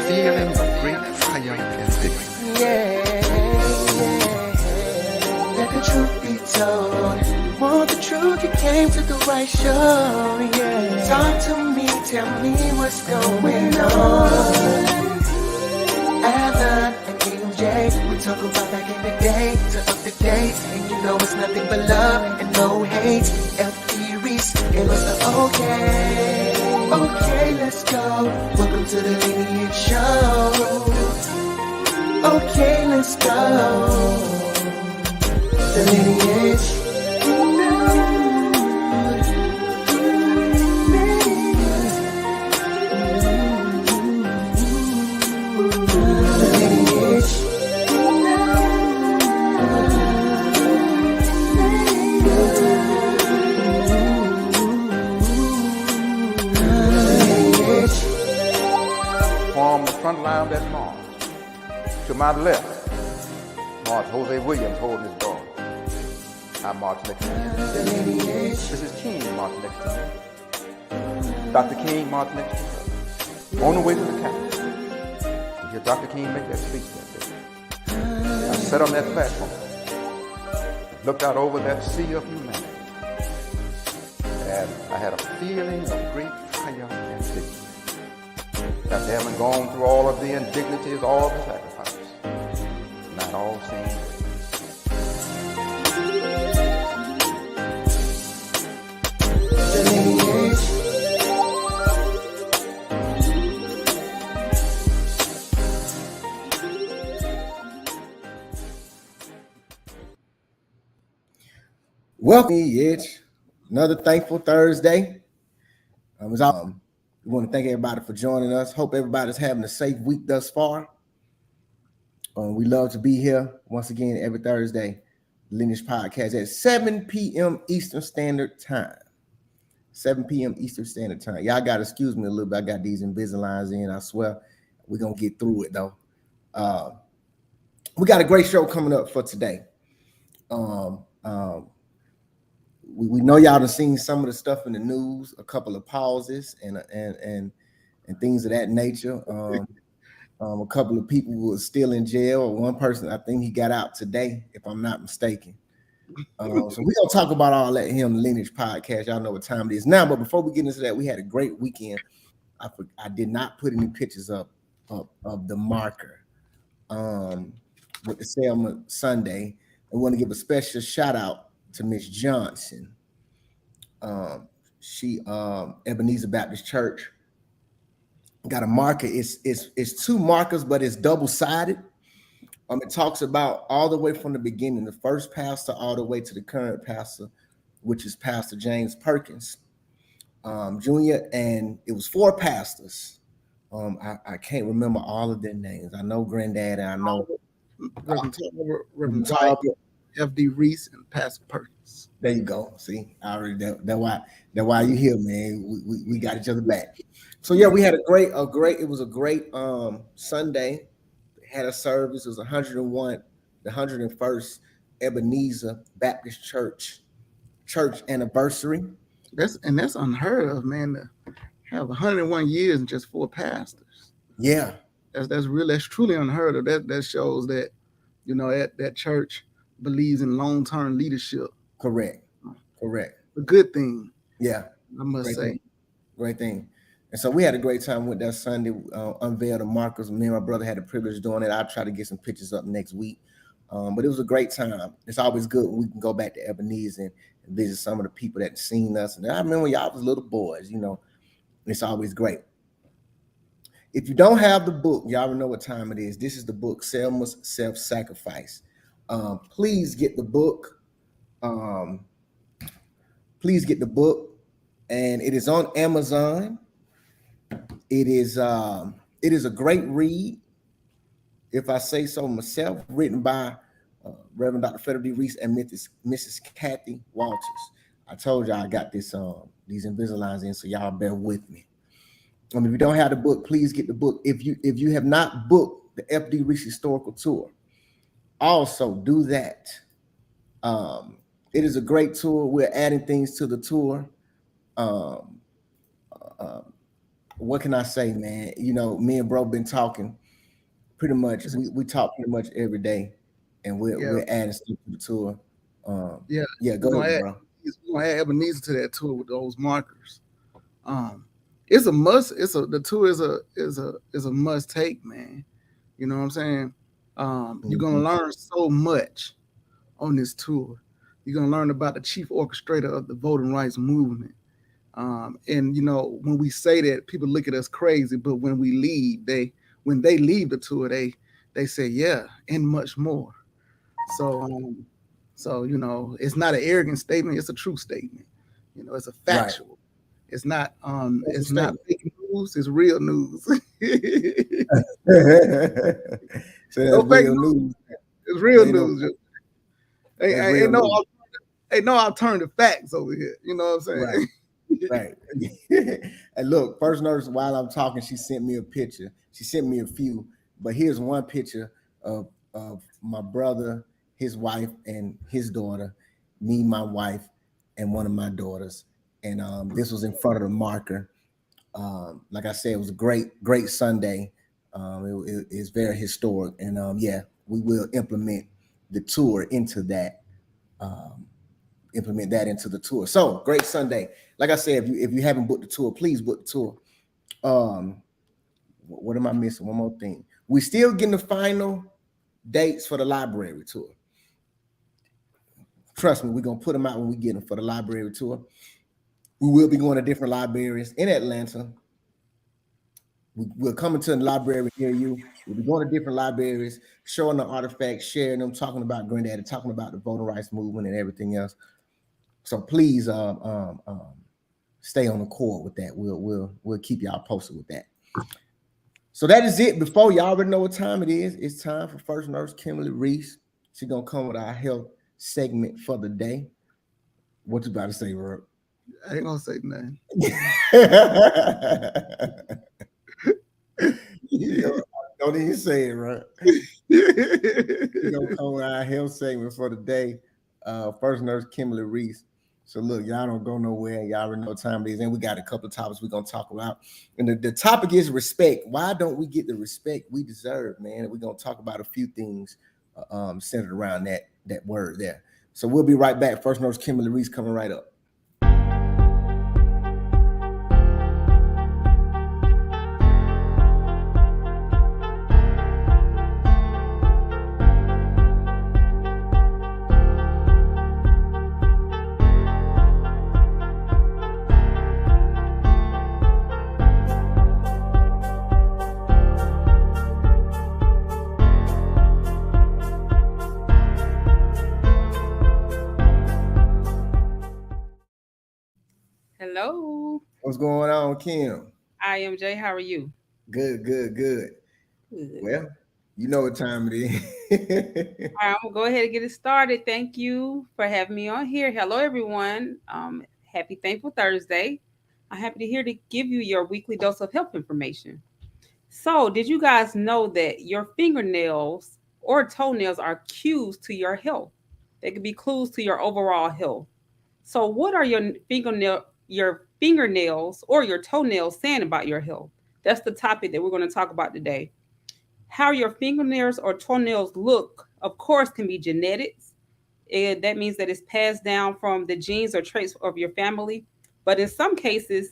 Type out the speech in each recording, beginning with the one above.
feeling of great triumph and victory. Let the truth be told. Want the truth, you came to the right show. Talk to me, tell me what's going on. Alan and AMJ, we talk about back in the day to up to date, and you know it's nothing but love and no hate. FD Reese gave us the okay. Okay, let's go. Welcome to the Lineage Show. Okay, let's go. The Lineage. Form the front line of that march. To my left, march Jose Williams holding his ball. I march next to him. Mrs. King march next to me. Dr. King march next to her. On the way to the Capitol, you hear Dr. King make that speech that day. I sat on that platform, looked out over that sea of humanity, and I had a feeling of great triumph and victory. After having gone through all of the indignities, all the sacrifices, not all seemed Welcome, Edge. Another thankful Thursday. We want to thank everybody for joining us. Hope everybody's having a safe week thus far. We love to be here once again every Thursday. Lineage Podcast at 7 p.m. Eastern Standard Time. 7 p.m. Eastern Standard Time. Y'all got to excuse me a little bit. I got these Invisaligns in. I swear we're going to get through it, though. We got a great show coming up for today. We know y'all have seen some of the stuff in the news, a couple of pauses and things of that nature. A couple of people were still in jail. One person, I think he got out today, if I'm not mistaken. So we're gonna talk about all that here on the Lineage Podcast. Y'all know what time it is now. But before we get into that, we had a great weekend. I did not put any pictures up of the marker with the Selma Sunday. I want to give a special shout out to Miss Johnson. She Ebenezer Baptist Church got a marker. It's two markers, but it's double-sided. It talks about all the way from the beginning, the first pastor all the way to the current pastor, which is Pastor James Perkins Jr. And it was 4 pastors. I can't remember all of their names. I know Granddad, and I know Reverend Tyler, FD Reese, and Pastor Perkins. There you go. See, I already that's why you here, man. We got each other back. So yeah, we had a great it was a great Sunday. Had a service. It was 101, the 101st Ebenezer Baptist Church anniversary. That's unheard of, man. To have 101 years and just 4 pastors. Yeah. That's truly unheard of. That shows that, that church believes in long-term leadership. Correct. A good thing. Yeah. I must say. Great thing. And so we had a great time with that Sunday, unveiled the markers. Me and my brother had the privilege of doing it. I'll try to get some pictures up next week. But it was a great time. It's always good when we can go back to Ebenezer and visit some of the people that seen us. And I remember when y'all was little boys, it's always great. If you don't have the book, y'all already know what time it is. This is the book, Selma's Self-Sacrifice. Please get the book. And it is on Amazon. It is a great read, if I say so myself, written by Reverend Dr. Frederick D. Reese and Mrs. Kathy Walters. I told y'all I got these Invisaligns in, so y'all bear with me. If you don't have the book, please get the book. If you have not booked the FD Reese Historical Tour, also do that. It is a great tour. We're adding things to the tour. what can I say, man? You know, me and bro been talking pretty much. We talk pretty much every day, and we're adding stuff to the tour. Yeah, go ahead, bro. We're gonna add Ebenezer to that tour with those markers. It's a must. The tour is a must take, man. You know what I'm saying? You're gonna learn so much on this tour. You're gonna learn about the chief orchestrator of the voting rights movement. And you know, when we say that, people look at us crazy, but when we leave, when they leave the tour, they say, yeah, and much more. So you know, it's not an arrogant statement, it's a true statement. You know, it's a factual. Right. It's not fake news, it's real news. So no real news. It's real news. Ain't no alternative facts over here. You know what I'm saying? Right. And look, First Nurse, while I'm talking, she sent me a picture. She sent me a few, but here's one picture of my brother, his wife, and his daughter, me, my wife, and one of my daughters. And this was in front of the marker. Like I said, it was a great Sunday. It's very historic. And yeah, we will implement the tour into that. Implement that into the tour. So great Sunday. Like I said, if you haven't booked the tour, please book the tour. What am I missing? One more thing. We still getting the final dates for the library tour. Trust me, we're gonna put them out when we get them for the library tour. We will be going to different libraries in Atlanta. We're coming to the library near you. We'll be going to different libraries, showing the artifacts, sharing them, talking about Granddaddy, talking about the voting rights movement and everything else. So please stay on the court with that. We'll keep y'all posted with that. So that is it. Before y'all already know what time it is. It's time for First Nurse Kimberly Reese. She's gonna come with our health segment for the day. What you about to say, Rob? I ain't gonna say nothing. Don't even say it, right? We're gonna come with our health segment for the day. First Nurse Kimberly Reese. So look, y'all don't go nowhere. Y'all already know what time it is. And we got a couple of topics we're gonna talk about. And the topic is respect. Why don't we get the respect we deserve, man? And we're gonna talk about a few things centered around that word there. So we'll be right back. First Nurse Kimberly Reese coming right up. Hello. What's going on, Kim? I am Jay. How are you? Good. Well, you know what time it is. All right, I'm gonna go ahead and get it started. Thank you for having me on here. Hello, everyone. Happy Thankful Thursday. I'm happy to give you your weekly dose of health information. So, did you guys know that your fingernails or toenails are cues to your health? They could be clues to your overall health. So, what are your fingernails or your toenails saying about your health? That's the topic that we're going to talk about today. How your fingernails or toenails look, of course, can be genetics. That means that it's passed down from the genes or traits of your family. But in some cases,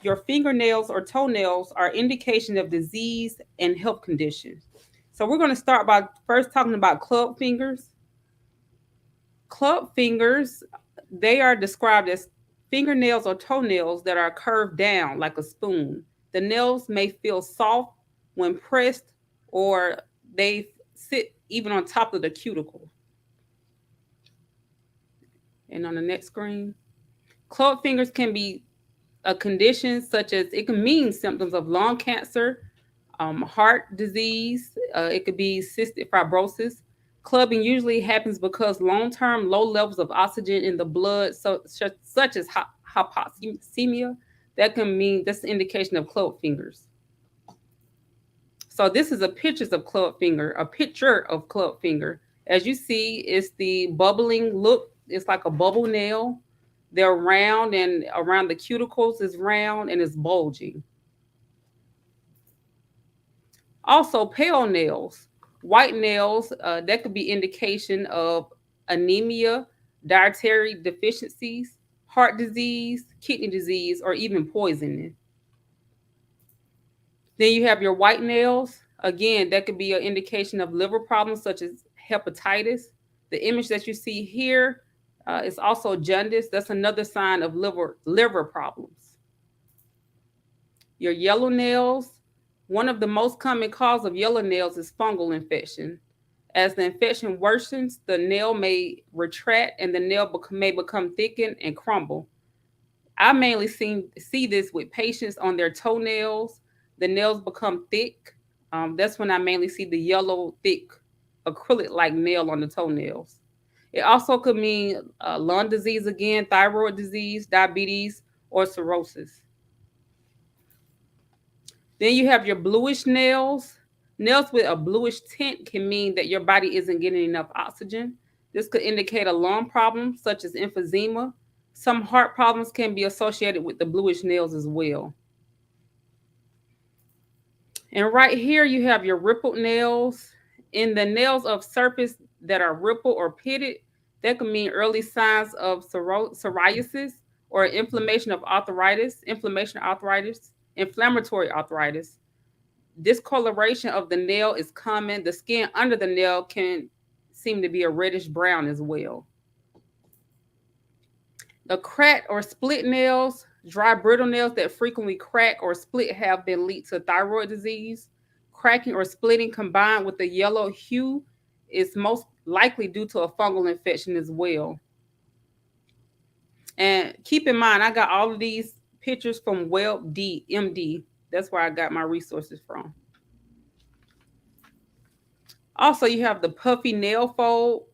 your fingernails or toenails are indication of disease and health conditions. So we're going to start by first talking about club fingers. Club fingers, they are described as fingernails or toenails that are curved down like a spoon. The nails may feel soft when pressed, or they sit even on top of the cuticle. And on the next screen, club fingers can be a condition such as, it can mean symptoms of lung cancer, heart disease. It could be cystic fibrosis. Clubbing usually happens because long-term low levels of oxygen in the blood, such as hypoxemia, that's an indication of club fingers. So this is a picture of club finger. As you see, it's the bubbling look. It's like a bubble nail. They're round, and around the cuticles is round and it's bulging. Also, pale nails, white nails, that could be indication of anemia, dietary deficiencies, heart disease, kidney disease, or even poisoning. Then you have your white nails. Again, that could be an indication of liver problems such as hepatitis. The image that you see here is also jaundice. That's another sign of liver problems. Your yellow nails. One of the most common causes of yellow nails is fungal infection. As the infection worsens, the nail may retract and the nail may become thickened and crumble. I mainly see this with patients on their toenails. The nails become thick. That's when I mainly see the yellow, thick, acrylic-like nail on the toenails. It also could mean lung disease again, thyroid disease, diabetes, or cirrhosis. Then you have your bluish nails. Nails with a bluish tint can mean that your body isn't getting enough oxygen. This could indicate a lung problem, such as emphysema. Some heart problems can be associated with the bluish nails as well. And right here, you have your rippled nails. In the nails of surface that are rippled or pitted, that could mean early signs of psoriasis or inflammation of arthritis, inflammatory arthritis. Discoloration of the nail is common. The skin under the nail can seem to be a reddish brown as well. The cracked or split nails, dry brittle nails that frequently crack or split have been linked to thyroid disease. Cracking or splitting combined with the yellow hue is most likely due to a fungal infection as well. And keep in mind, I got all of these pictures from WebMD. That's where I got my resources from. Also, you have the puffy nail fold.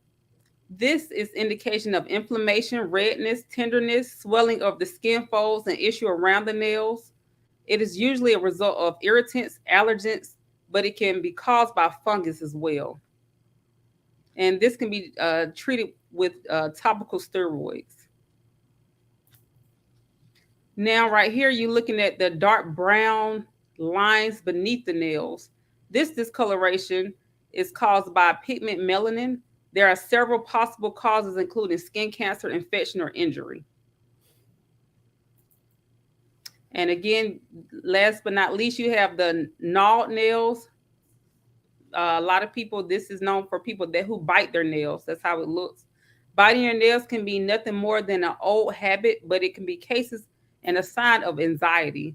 This is indication of inflammation, redness, tenderness, swelling of the skin folds, and issue around the nails. It is usually a result of irritants, allergens, but it can be caused by fungus as well. And this can be treated with topical steroids. Now, right here, you're looking at the dark brown lines beneath the nails. This discoloration is caused by pigment melanin. There are several possible causes, including skin cancer, infection, or injury. And again, last but not least, you have the gnawed nails. A lot of people, this is known for people who bite their nails. That's how it looks. Biting your nails can be nothing more than an old habit, but it can be cases and a sign of anxiety.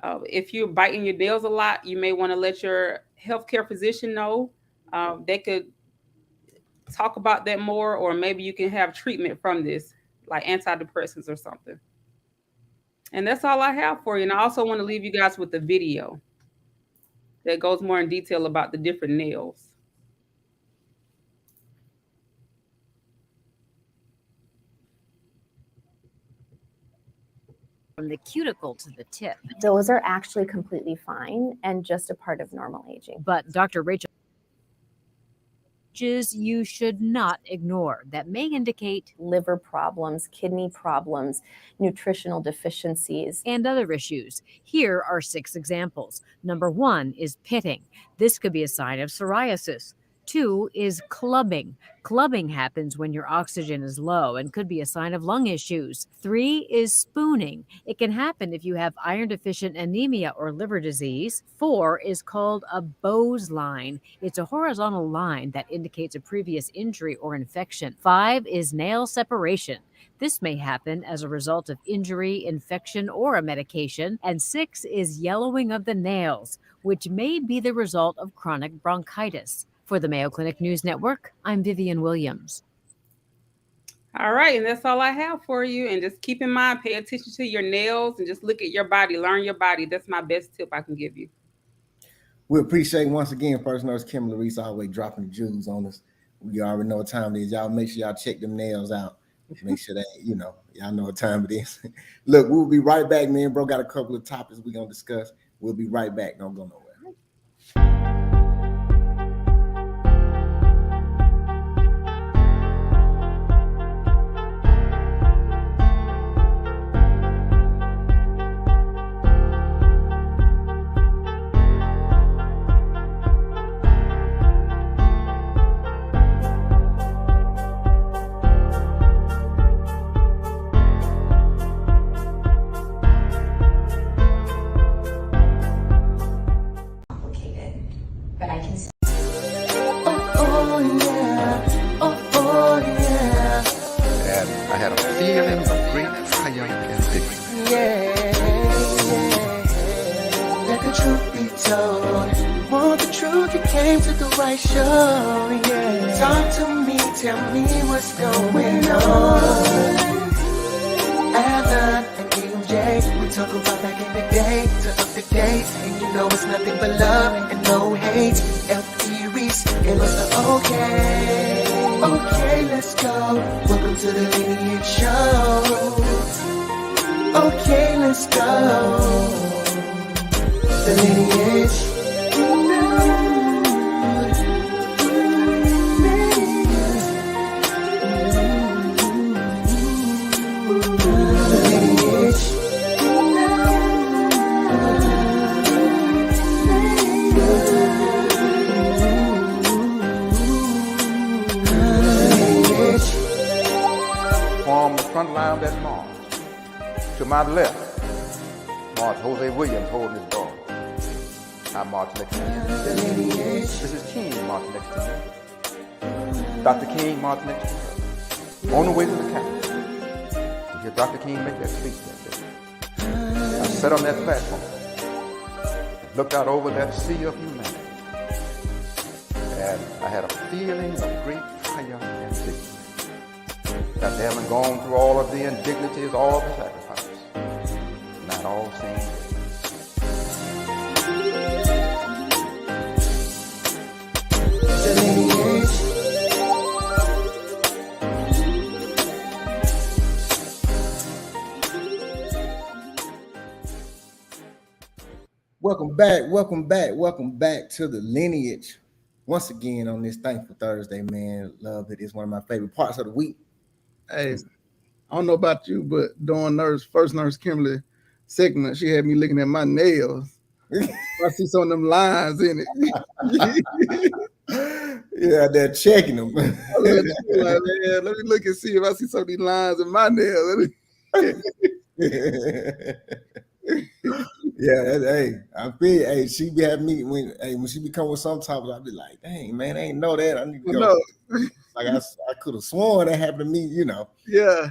If you're biting your nails a lot, you may want to let your healthcare physician know. They could talk about that more, or maybe you can have treatment from this, like antidepressants or something. And that's all I have for you. And I also want to leave you guys with the video that goes more in detail about the different nails. From the cuticle to the tip. Those are actually completely fine and just a part of normal aging. But Dr. Rachel, you should not ignore that may indicate liver problems, kidney problems, nutritional deficiencies, and other issues. Here are 6 examples. Number 1 is pitting. This could be a sign of psoriasis. 2 is clubbing. Clubbing happens when your oxygen is low and could be a sign of lung issues. 3 is spooning. It can happen if you have iron deficient anemia or liver disease. 4 is called a Bowes line. It's a horizontal line that indicates a previous injury or infection. 5 is nail separation. This may happen as a result of injury, infection, or a medication. And 6 is yellowing of the nails, which may be the result of chronic bronchitis. For the Mayo Clinic News Network, I'm Vivian Williams. All right, and that's all I have for you. And just keep in mind, pay attention to your nails and just look at your body, learn your body. That's my best tip I can give you. We appreciate once again First Nurse Kim Larice always dropping the jewels on us. We already know what time it is. Y'all make sure y'all check them nails out. Make sure that, y'all know what time it is. Look, we'll be right back, man. Bro got a couple of topics we're going to discuss. We'll be right back. Don't go nowhere. I had a feeling of great triumph and victory. Let the truth be told. Want the truth, you came to the right show. Yeah. Talk to me, tell me what's going on. Alan and EMJ, we talk about back in the day to up to date. And you know it's nothing but love and no hate. F.E. Reese gave us the okay. Okay, let's go. Welcome to the Lineage Show. Okay, let's go. The Lineage. Form the front line that march. To my left, march Jose Williams holding his ball. I march next to him. Mrs. King march next to him. Dr. King march next to her. On the way to the Capitol, to hear Dr. King make that speech that day. I sat on that platform, looked out over that sea of humanity, and I had a feeling of great triumph and victory. That they haven't gone through all of the indignities, all the sacrifices. Not all seen. Welcome back to the Lineage. Once again on this Thankful Thursday, man. Love it. It's one of my favorite parts of the week. Hey, I don't know about you, but during first Nurse Kimberly segment, she had me looking at my nails. I see some of them lines in it. Yeah, they're checking them. Like, man, let me look and see if I see some of these lines in my nails. Yeah, hey, I feel. Hey, she be having me when she be coming with some topics. I be like, dang, man, I ain't know that. I need to go. No. Like I could have sworn that happened to me, you know. Yeah.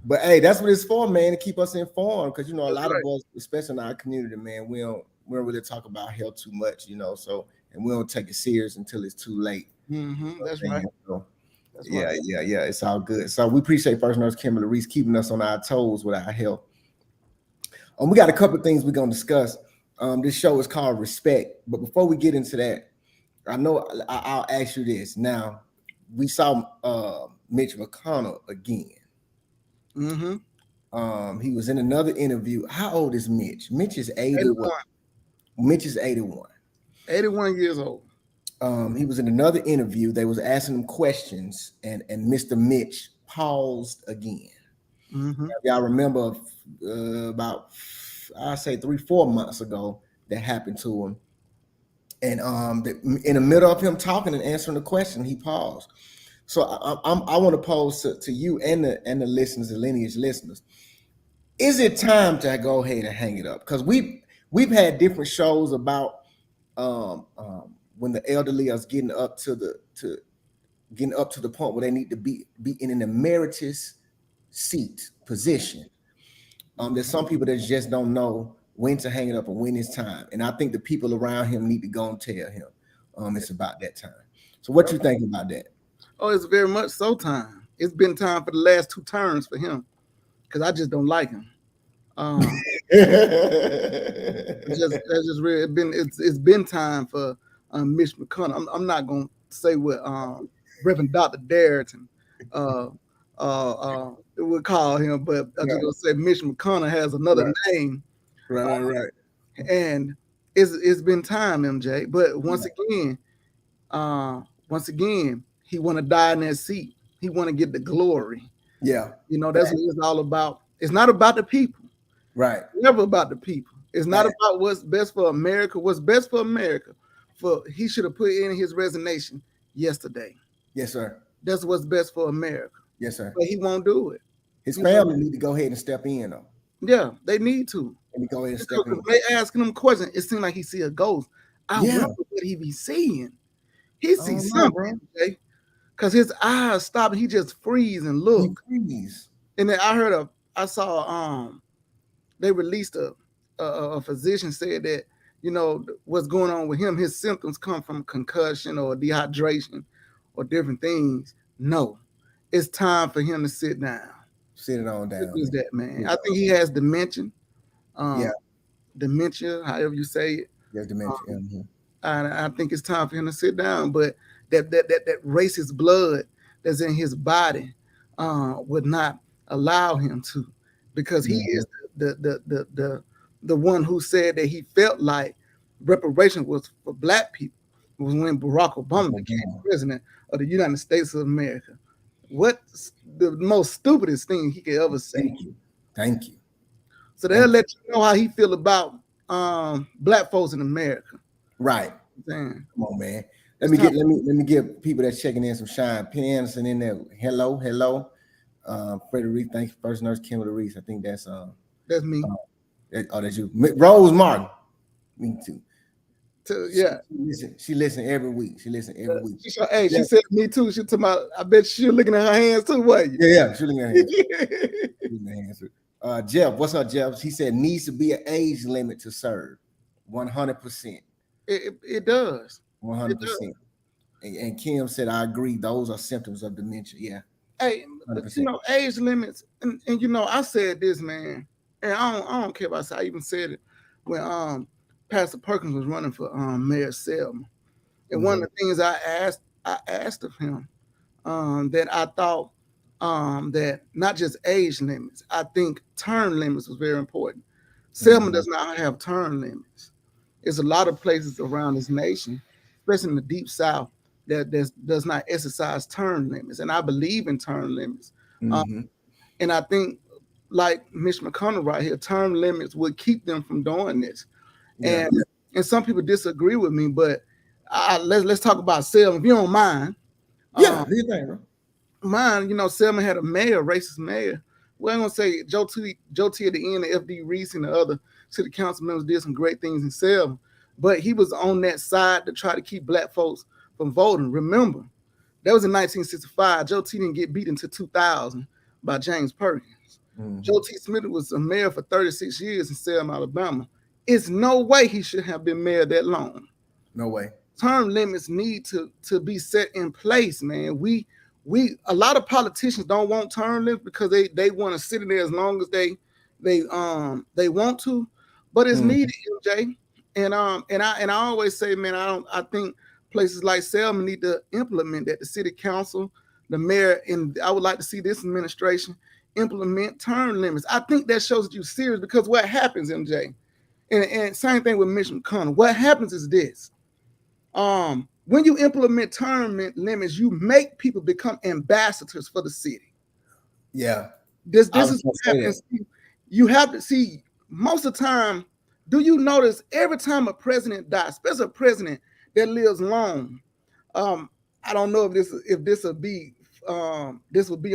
But hey, that's what it's for, man, to keep us informed. Because you know, a That's lot right. of us, especially in our community, man, we don't really talk about health too much, you know. So, and we don't take it serious until it's too late. Mm-hmm. That's right. So, That's yeah, right. yeah, it's all good. So we appreciate First Nurse Kimberly Reese keeping us on our toes with our health. We got a couple of things we're gonna discuss. This show is called Respect, but before we get into that, I know I'll ask you this. Now, we saw Mitch McConnell again. Mm-hmm. He was in another interview. How old is Mitch? Mitch is 81. Mitch is 81. 81 years old. He was in another interview. They was asking him questions, and Mr. Mitch paused again. Mm-hmm. Y'all remember about, I say 3-4 months ago, that happened to him. And in the middle of him talking and answering the question, he paused. So I want to pose to you and the listeners, the Lineage listeners. Is it time to go ahead and hang it up? Because we've had different shows about when the elderly are getting up to the point where they need to be in an emeritus seat position. There's some people that just don't know when to hang it up and when it's time. And I think the people around him need to go and tell him it's about that time. So what you think about that? Oh, it's very much so time. It's been time for the last 2 terms for him because I just don't like him. That's just real. It's been time for Mitch McConnell. I'm not gonna say what Reverend Dr. Darrington would call him, but I'm just gonna say Mitch McConnell has another name. Right. And it's been time, MJ. But once again, he want to die in that seat. He want to get the glory. Yeah. You know, that's what it's all about. It's not about the people. Right. Never about the people. It's not about what's best for America. What's best for America. He should have put in his resignation yesterday. Yes, sir. That's what's best for America. Yes, sir. But he won't do it. His family need to go ahead and step in, though. Yeah, they need to. Let me go ahead and step in. They asking him questions. It seemed like he see a ghost. I wonder what he be seeing. He sees something, okay? Because his eyes stop and he just freeze and look. He freeze. And then I saw they released a physician said that, you know, what's going on with him, his symptoms come from concussion or dehydration or different things. No, it's time for him to sit down. Sit it on down. Is that, man? I think he has dementia. Yeah. Dementia, however you say it. There's dementia. And I think it's time for him to sit down. But that racist blood that's in his body would not allow him to, because he is the one who said that he felt like reparation was for black people. It was when Barack Obama became president of the United States of America. What's the most stupidest thing he could ever say? Thank you. So they'll let you know how he feel about black folks in America. Right. Damn. Come on, man. Let me give people that's checking in some shine. Penn Anderson in there. Hello. Frederick, thanks. First Nurse Kimberly Reese. I think that's me. That's you. Rose Martin. Me too. Yeah. She listen every week. She said me too. She talking about, I bet she's looking at her hands too, wasn't you? Yeah, she's looking at her hands. Jeff, what's up, Jeff? He said needs to be an age limit to serve. 100%. It does. 100%. And Kim said, I agree. Those are symptoms of dementia. Yeah. Hey, 100%. You know, age limits, and you know, I said this, man, and I don't care about. I even said it when Pastor Perkins was running for Mayor Selma, and one of the things I asked of him that I thought that not just age limits, I think term limits was very important. Selma does not have term limits. There's a lot of places around this nation, especially in the deep South, that does not exercise term limits, and I believe in term limits. And I think, like Mitch McConnell right here, term limits would keep them from doing this. Yeah. And some people disagree with me, but let's talk about Selma, if you don't mind. Yeah, do you think, bro? Mine, you know, Selma had a mayor, racist mayor. Well, I'm gonna say Joe T at the end, F.D. Reese and the other city council members did some great things in Selma, but he was on that side to try to keep black folks from voting. Remember, that was in 1965. Joe T didn't get beat until 2000 by James Perkins. Joe T. Smith was a mayor for 36 years in Selma, Alabama. It's no way he should have been mayor that long. No way. Term limits need to be set in place, man. We a lot of politicians don't want term limits because they want to sit in there as long as they want to, but it's needed, MJ. And I always say, man, I think places like Selma need to implement that. The city council, the mayor, and I would like to see this administration implement term limits. I think that shows that you're serious, because what happens, MJ, and same thing with Mitch McConnell, what happens is this. When you implement term limits, you make people become ambassadors for the city. Yeah. This is what happens. You have to see, most of the time, do you notice every time a president dies, especially a president that lives long, I don't know if this will be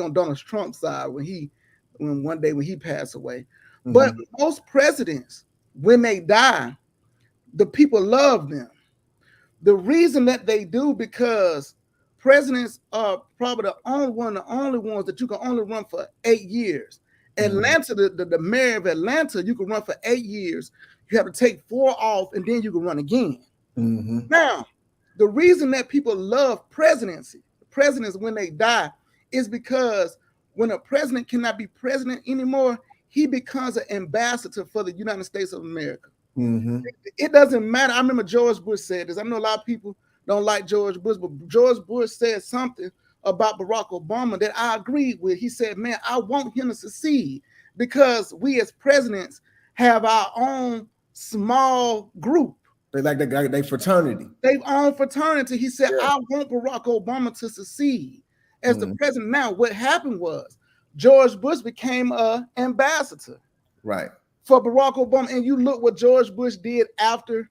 on Donald Trump's side when one day he passed away. But most presidents, when they die, the people love them. The reason that they do, because presidents are probably the only ones that you can only run for 8 years. Atlanta, the mayor of Atlanta, you can run for 8 years. You have to take 4 off, and then you can run again. Now, the reason that people love presidents when they die is because when a president cannot be president anymore, he becomes an ambassador for the United States of America. It doesn't matter. I remember George Bush said this. I know a lot of people don't like George Bush, but George Bush said something about Barack Obama that I agreed with. He said, man, I want him to succeed because we as presidents have our own small group. They like they fraternity. They own fraternity. He said, I want Barack Obama to succeed as the president. Now, what happened was George Bush became an ambassador. Right. For Barack Obama, and you look what George Bush did after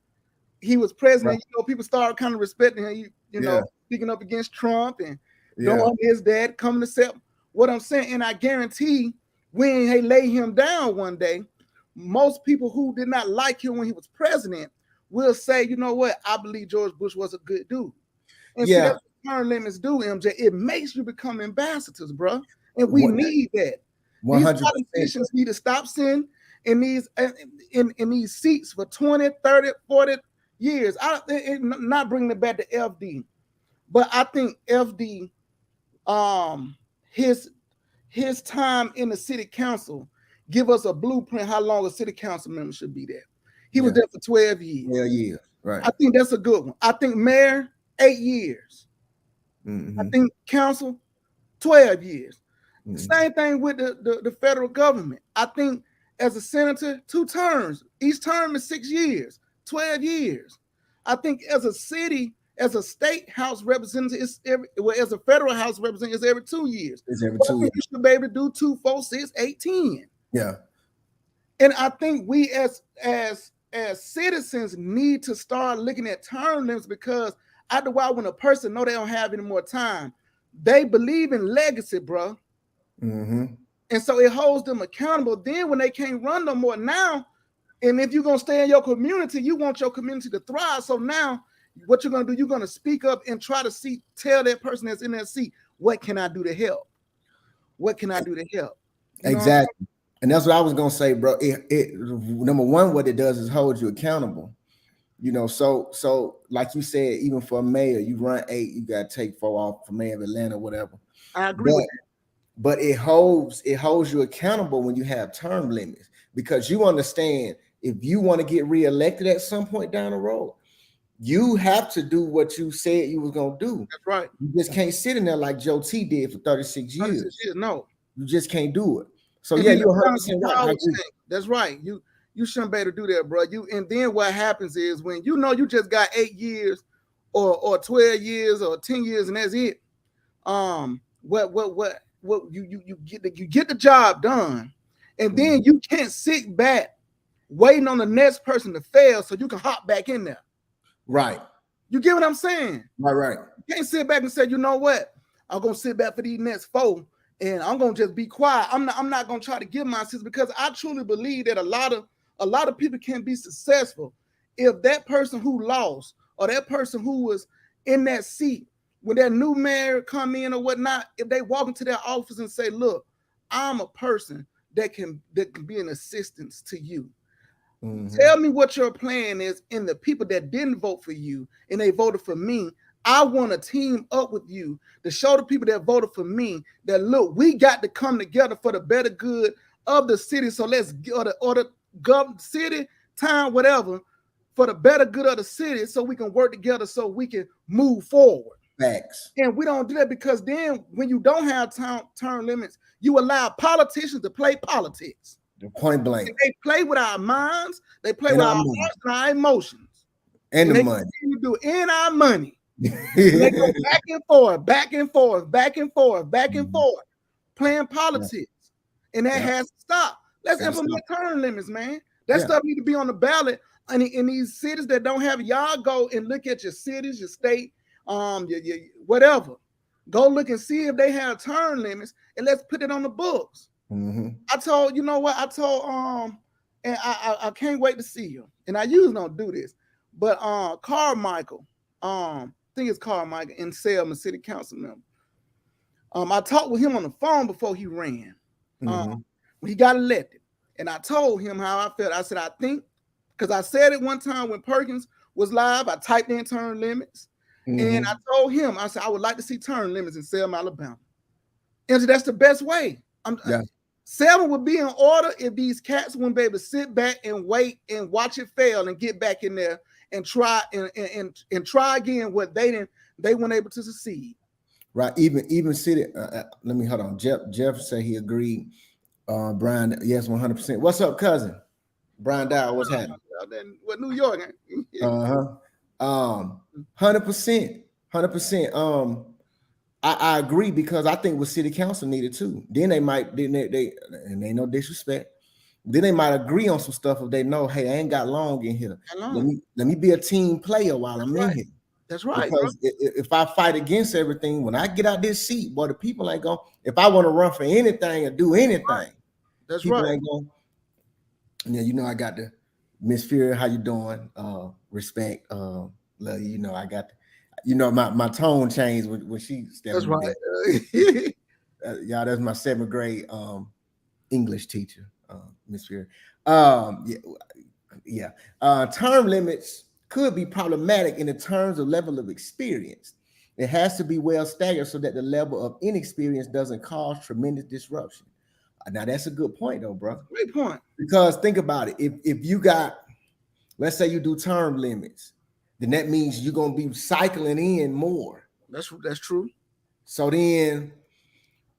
he was president. Right. You know, people started kind of respecting him. You know, speaking up against Trump and knowing his dad coming to set what I'm saying. And I guarantee when they lay him down one day, most people who did not like him when he was president will say, you know what, I believe George Bush was a good dude. And see, that's what term limits do, MJ. It makes you become ambassadors, bro. And we need that. These 100%. politicians need to stop sitting in these seats for 20, 30, 40 years. Not bringing it back to FD, but I think FD, his time in the city council give us a blueprint how long a city council member should be there. He was there for 12 years. Yeah, right. I think that's a good one. I think mayor, 8 years. Mm-hmm. I think council, 12 years. Mm-hmm. Same thing with the federal government. I think as a senator, 2 terms. Each term is 6 years, 12 years. I think as a city, as a state house representative, as a federal house representative, it's every 2 years. It's every 2 years. You should be able to do 2, 4, 6, 8, 10. Yeah. And I think we as citizens need to start looking at term limits, because after a while, when a person know they don't have any more time, they believe in legacy, bro. Mm-hmm. And so it holds them accountable. Then when they can't run no more now, and if you're going to stay in your community, you want your community to thrive. So now what you're going to do, you're going to speak up and try to tell that person that's in that seat, what can I do to help? What can I do to help? You exactly. And that's what I was going to say, bro. It number one, what it does is hold you accountable. You know, so like you said, even for a mayor, you run 8, you got to take 4 off for mayor of Atlanta, whatever. I agree with that. But it holds you accountable when you have term limits, because you understand if you want to get reelected at some point down the road, you have to do what you said you was gonna do. That's right. You just can't sit in there like Joe T did for 36 years. 36 years. No, you just can't do it. So and yeah, you're 100% right. That's right. You shouldn't be able to do that, bro. And then what happens is when you know you just got 8 years or 12 years or 10 years and that's it. What you get the job done, and then you can't sit back waiting on the next person to fail so you can hop back in there. Right. You get what I'm saying? Right. You can't sit back and say, you know what? I'm gonna sit back for these next 4 and I'm gonna just be quiet. I'm not gonna try to give my assist, because I truly believe that a lot of people can be successful if that person who lost or that person who was in that seat when that new mayor come in or whatnot, if they walk into their office and say, look, I'm a person that can be an assistance to you. Mm-hmm. Tell me what your plan is, and the people that didn't vote for you and they voted for me, I want to team up with you to show the people that voted for me that, look, we got to come together for the better good of the city. So let's or the government, city, town, whatever, for the better good of the city, so we can work together so we can move forward. Facts. And we don't do that, because then when you don't have term limits, you allow politicians to play politics. Point blank. And they play with our minds, they play with our hearts and our emotions. And the money. You do in our money. They go back and forth, back and forth, back and forth, back and forth, playing politics. And that has to stop. Let's implement term limits, man. That stuff need to be on the ballot. And in these cities that don't have, y'all go and look at your cities, your state, your whatever. Go look and see if they have term limits, and let's put it on the books. Mm-hmm. I told and I can't wait to see you. And I usually don't do this, but Carmichael, I think it's Carmichael in Selma, city council member. I talked with him on the phone before he ran. When he got elected, and I told him how I felt. I said, I think, because I said it one time when Perkins was live, I typed in term limits. And I told him, I said, I would like to see term limits in Selma, Alabama. And so that's the best way. Selma would be in order if these cats wouldn't be able to sit back and wait and watch it fail and get back in there and try and try again what they weren't able to succeed. Right. Even city. Let me hold on. Jeff said he agreed. Brian, yes, 100%. What's up, cousin? Brian Dow, what's happening? What, New York? 100%. I agree, because I think what city council needed too. Then they and they no disrespect. Then they might agree on some stuff if they know, hey, I ain't got long in here. Let me be a team player while I'm in here. That's right. Because if I fight against everything, when I get out this seat, boy, the people ain't going. If I want to run for anything or do anything, that's people right. Ain't going. Yeah, you know, I got the Miss Fury. How you doing? Respect. Love you. You know, I got. My tone changed when she stepped. That's right. Y'all, that's my 7th grade English teacher, Miss Fury. Term limits could be problematic in the terms of level of experience. It has to be well staggered so that the level of inexperience doesn't cause tremendous disruption. Now that's a good point, though, bro. Great point. Because think about it. If you got, let's say you do term limits, then that means you're gonna be cycling in more. That's true. So then,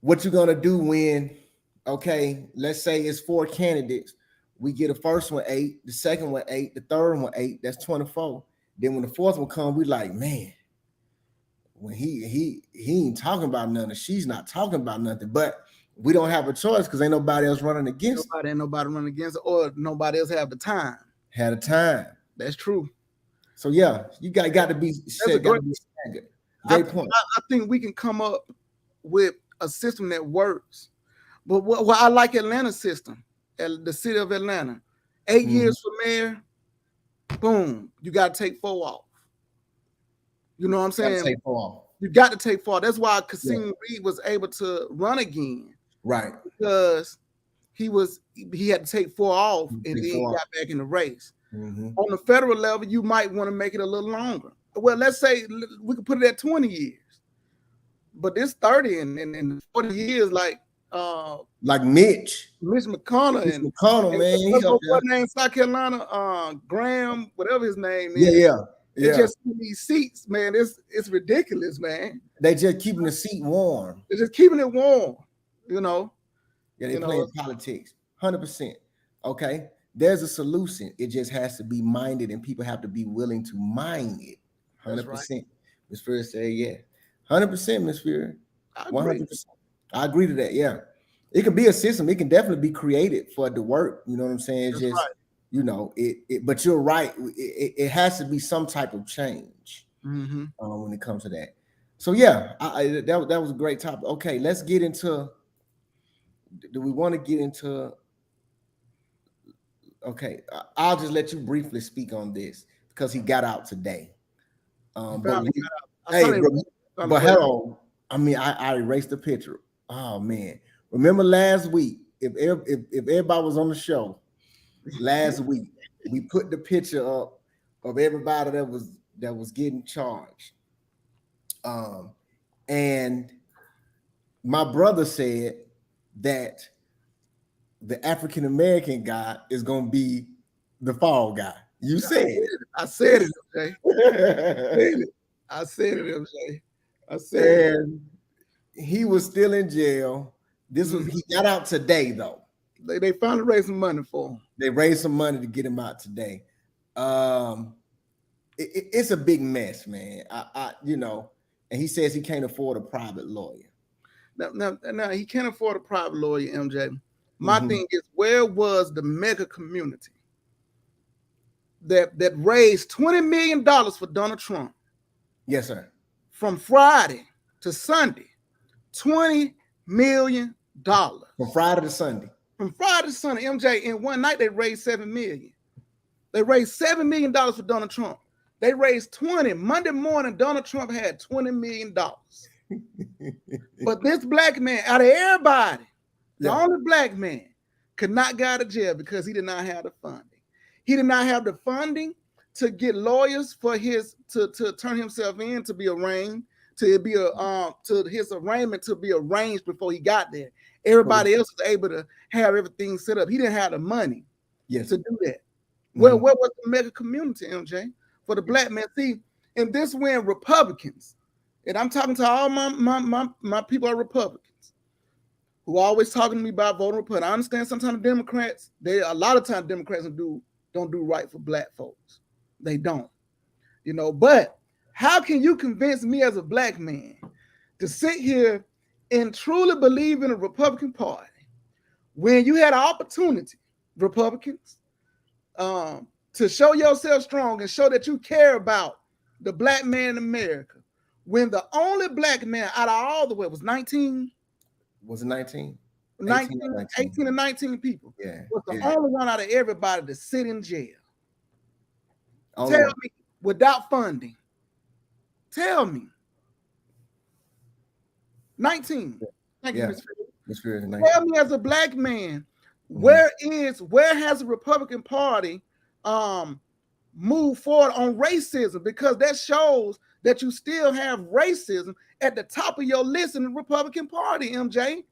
what you gonna do when, okay, let's say it's 4 candidates. We get the first one 8, the second one 8, the third one 8. That's 24. Then when the fourth one comes, we like, man, when he ain't talking about nothing. She's not talking about nothing. But we don't have a choice because ain't nobody else running against. Ain't nobody running against it, or nobody else have the time. Had a time. That's true. So yeah, you got to be set. Great point. I think we can come up with a system that works. But what I like Atlanta's system, the city of Atlanta, 8 years for mayor, boom, you got to take 4 off. You know what I'm saying? Take 4 off. You got to take 4 off. That's why Kasim Reed was able to run again. Right. Because he had to take 4 off and then he got back in the race. On the federal level, you might want to make it a little longer. Well, let's say we could put it at 20 years. But this 30 and 40 years, like Mitch McConnell, man. What name? South Carolina, Graham, whatever his name is. Yeah. Just these seats, man. It's ridiculous, man. They just keeping the seat warm. They're just keeping it warm, you know. Yeah, they playing politics. 100%. Okay. There's a solution. It just has to be minded, and people have to be willing to mind it. 100%. Right. Ms. Fury said, yeah. 100%, Ms. Fury. 100%. I agree to that. Yeah. It can be a system. It can definitely be created for it to work. You know what I'm saying? It's just, you know, but you're right. It has to be some type of change when it comes to that. So yeah, that was a great topic. Okay, let's get into, do we want to get into, okay, I'll just let you briefly speak on this because he got out today. But hello, I mean, I erased the picture. Oh man, remember last week? If everybody was on the show last week, we put the picture up of everybody that was getting charged. And my brother said that the African American guy is gonna be the fall guy. You said it. I said it, MJ. I said it, MJ. I said it. He was still in jail. He got out today, though. They finally raised some money for him. They raised some money to get him out today. It's a big mess, man. You know, and he says he can't afford a private lawyer. Now he can't afford a private lawyer, MJ. My thing is, where was the mega community that raised $20 million for Donald Trump? Yes, sir. From Friday to Sunday, $20 million. From Friday to Sunday. From Friday to Sunday, MJ, in one night they raised $7 million. They raised $7 million for Donald Trump. They raised 20. Monday morning, Donald Trump had $20 million. But this black man, out of everybody, the only black man could not get out of jail because he did not have the funding. He did not have the funding to get lawyers for to turn himself in to be arraigned, to his arraignment to be arranged before he got there. Everybody else was able to have everything set up. He didn't have the money to do that. Well, where was the mega community, MJ, for the black man? See, and this when Republicans, and I'm talking to all my people are Republicans, who are always talking to me about voting Republican. I understand sometimes Democrats, a lot of times Democrats don't do right for black folks. They don't, you know. But how can you convince me as a black man to sit here and truly believe in a Republican Party when you had an opportunity, Republicans, to show yourself strong and show that you care about the black man in America, when the only black man out of all the way was 19? Was it 19? 18 or 19 people. Yeah. Was the only one out of everybody to sit in jail. Tell me, without funding. Tell me. 19. Thank you, Ms. Discrimination. Tell me, as a black man, where has the Republican Party moved forward on racism? Because that shows that you still have racism at the top of your list in the Republican Party, MJ.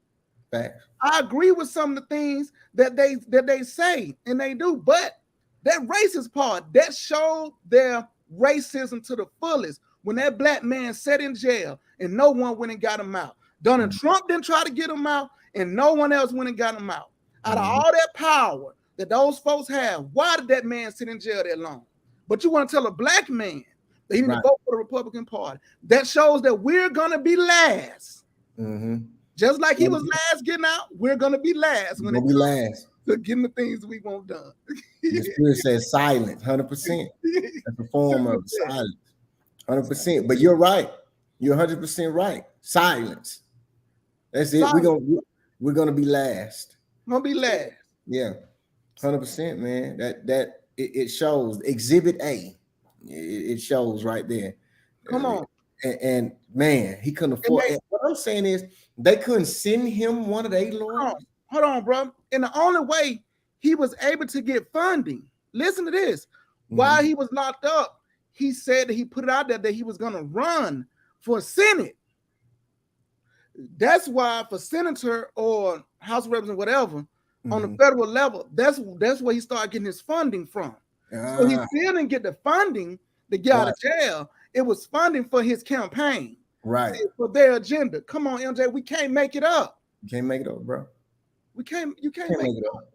Facts. I agree with some of the things that they say and they do, but that racist part, that showed their racism to the fullest when that black man sat in jail and no one went and got him out. Donald Trump didn't try to get him out, and no one else went and got him out. Out of all that power that those folks have, why did that man sit in jail that long? But you want to tell a black man that he need to vote for the Republican Party. That shows that we're gonna be last. Just like he was last getting out, we're gonna be last when it comes to getting the things we want done. The Spirit says silence, 100%. That's a form of silence, 100%. But you're right. You're 100% right. Silence. That's it. Silence. We're gonna be last. Gonna be last. Yeah, 100%, man. That it shows. Exhibit A. It shows right there. Come on. And man, he couldn't afford it. What I'm saying is they couldn't send him one of their lawyers. Hold on, bro. And the only way he was able to get funding, listen to this, while he was locked up, he said that he put it out there that he was gonna run for Senate. That's why for senator or House of Representatives, whatever, on the federal level, that's where he started getting his funding from. So he still didn't get the funding to get out of jail. It was funding for his campaign, right? For their agenda. Come on, MJ, we can't make it up. You can't make it up, bro. You can't make it up.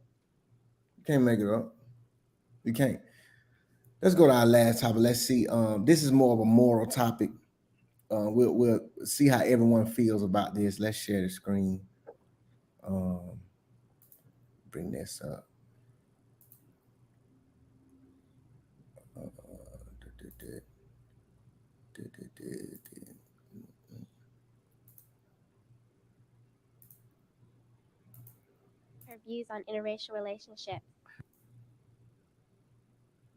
You can't make it up. You can't. Let's go to our last topic. Let's see. This is more of a moral topic. We'll see how everyone feels about this. Let's share the screen. Bring this up. Her views on interracial relationships.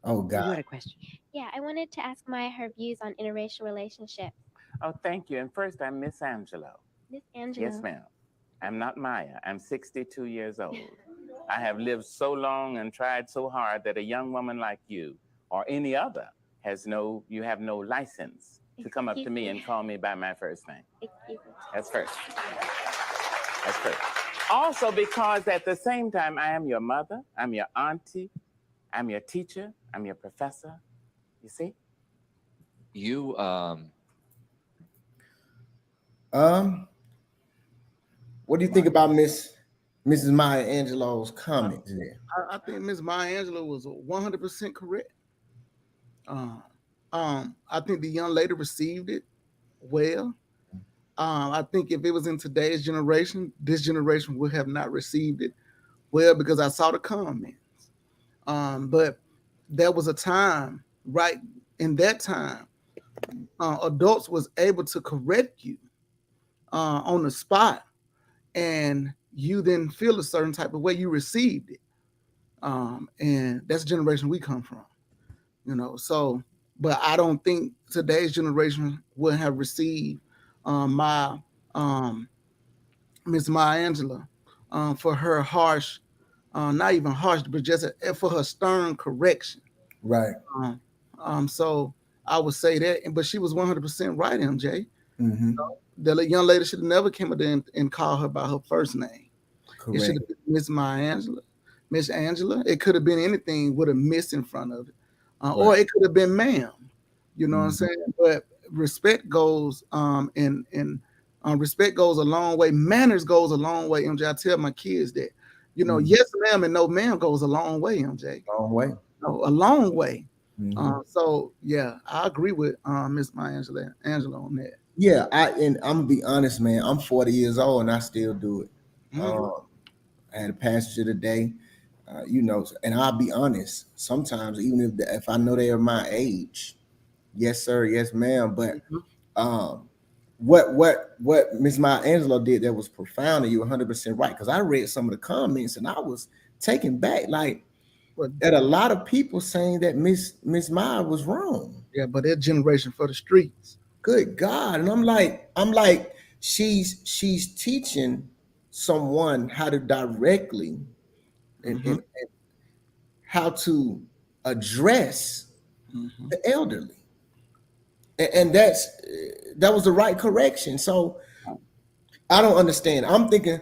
Oh God. You had a question. Yeah, I wanted to ask Maya her views on interracial relationships. Oh, thank you. And first, I'm Miss Angelo. Miss Angelo. Yes, ma'am. I'm not Maya. I'm 62 years old. I have lived so long and tried so hard that a young woman like you or any other you have no license to come up to me and call me by my first name. Excuse me. That's first. That's first. Also, because at the same time, I am your mother, I'm your auntie, I'm your teacher, I'm your professor. You see? You what do you think about Mrs. Maya Angelou's comments there? I think Miss Maya Angelou was 100% correct. I think the young lady received it well. I think if it was in today's generation, this generation would have not received it well because I saw the comments. But there was a time, right in that time, adults was able to correct you on the spot, and you then feel a certain type of way. You received it, and that's the generation we come from, So, but I don't think today's generation would have received my Miss Maya Angelou for her harsh, not even harsh, but just for her stern correction. Right. So I would say that, but she was 100% right, MJ. The young lady should have never came up there and called her by her first name. Correct. It should have been Miss Maya Angelou, Miss Angela. It could have been anything with a miss in front of it, or it could have been ma'am. You know what I'm saying? But respect goes respect goes a long way. Manners goes a long way, MJ. I tell my kids that, yes ma'am and no ma'am goes a long way, MJ. Long way. A long way. So yeah, I agree with Miss Maya Angela on that. Yeah, I'm gonna be honest, man. I'm 40 years old and I still do it. I had a passenger today, and I'll be honest. Sometimes, even if I know they are my age, yes sir, yes ma'am. But what Miss Maya Angelou did that was profound, and you're 100% right. Because I read some of the comments and I was taken back, like that a lot of people saying that Miss Maya was wrong. Yeah, but that generation for the streets. Good God. And I'm like, she's teaching someone how to directly and how to address the elderly. And that was the right correction. So I don't understand. I'm thinking,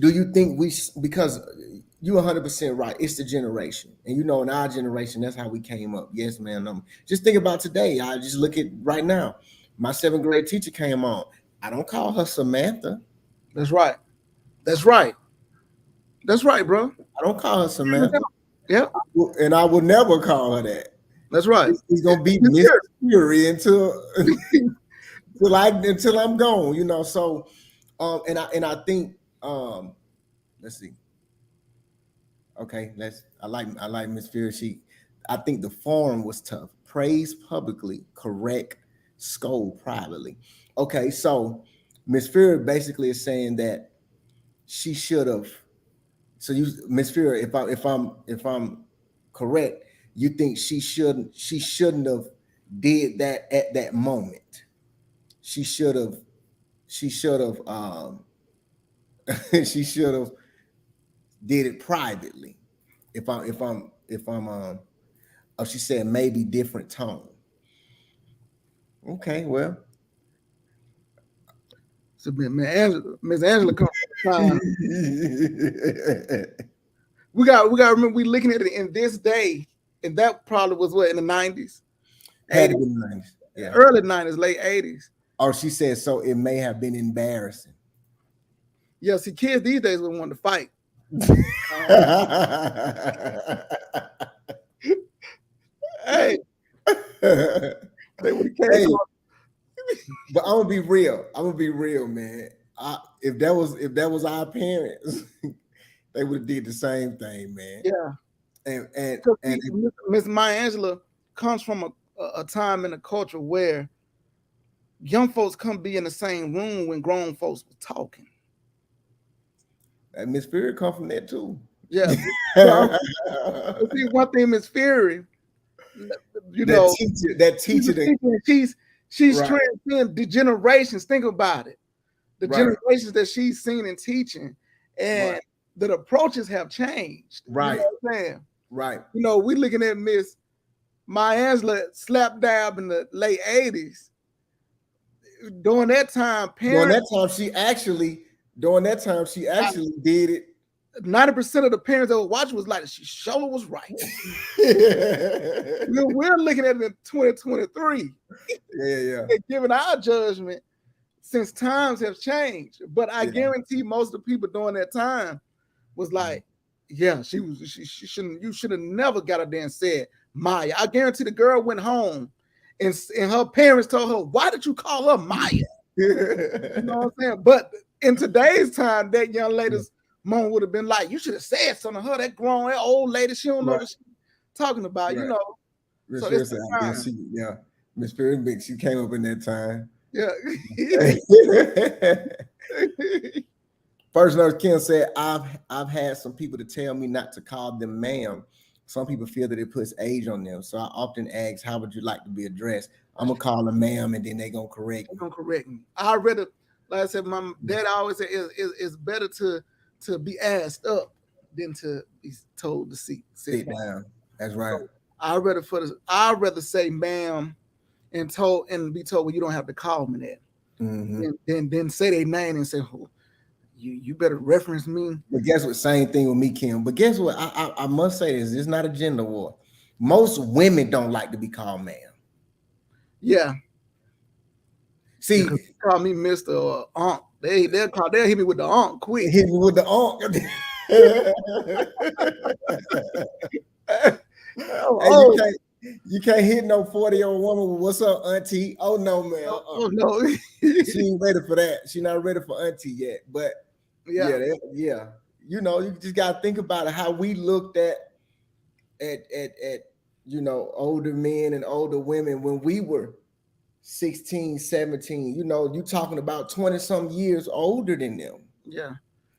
do you think because you're 100% right, it's the generation. And in our generation, that's how we came up. Yes, man. Just think about today. I just look at right now. My 7th grade teacher came on. I don't call her Samantha. That's right. That's right. That's right, bro. I don't call her Samantha. Yeah. And I will never call her that. That's right. It's gonna be Miss Fury until I'm gone, So and I think let's see. Okay, I like Miss Fury. I think the form was tough. Praise publicly, correct, scold privately. Okay, so Miss Fury basically is saying that she should have. So Miss Fury, if I'm correct, you think she shouldn't have did that at that moment. She should have did it privately. If I'm she said maybe different tone. Okay, well. So Miss Angela comes from we got to remember we looking at it in this day, and that probably was what in the 90s? Had to be the 90s. Yeah. Early 90s, late 80s. Oh, she said so it may have been embarrassing. Yeah, see, kids these days would want to fight. Hey. They would have came. But I'm gonna be real, man. If that was our parents, they would have did the same thing, man. Yeah. And Miss Maya Angelou comes from a time in a culture where young folks couldn't be in the same room when grown folks were talking. And Miss Fury come from that too. Yeah. See, one thing, Miss Fury, that teacher she's transcending the generations. Think about it. The generations that she's seen and teaching, and the approaches have changed. Right. You know what I'm saying? Right. We looking at Miss Maya Angelou slap dab in the late 80s. During that time, she actually did it. 90% of the parents that were watching was like, she sure was right. We're looking at it in 2023. Yeah. They're giving our judgment since times have changed. But I guarantee most of the people during that time was like, yeah, she shouldn't, you should have never got her there and said Maya. I guarantee the girl went home and her parents told her, why did you call her Maya? You know what I'm saying? But in today's time, that young lady's mom would have been like, you should have said something to her. That old lady, she don't know what she's talking about, Miss So Miss Fury, she came up in that time. Yeah. First Nurse Kim said, I've had some people to tell me not to call them ma'am. Some people feel that it puts age on them. So I often ask, how would you like to be addressed? I'm gonna call them ma'am, and then they're gonna correct me. I read it, like I said, my dad always said it's better to be asked up than to be told to sit down. That's right. So I'd rather say ma'am and be told, well, you don't have to call me that. Mm-hmm. Then say their name and say, oh, you better reference me. But guess what? Same thing with me, Kim. But guess what? I must say this. It's not a gender war. Most women don't like to be called ma'am. Yeah. See, call me Mr. or Aunt. They'll hit me with the aunt quick. Hit me with the aunt. You can't hit no 40-year-old woman with what's up, auntie. Oh no, man. Oh no. She ain't ready for that. She not ready for auntie yet. But yeah. You just gotta think about it, how we looked at older men and older women when we were 16, 17. You talking about 20-some years older than them. Yeah.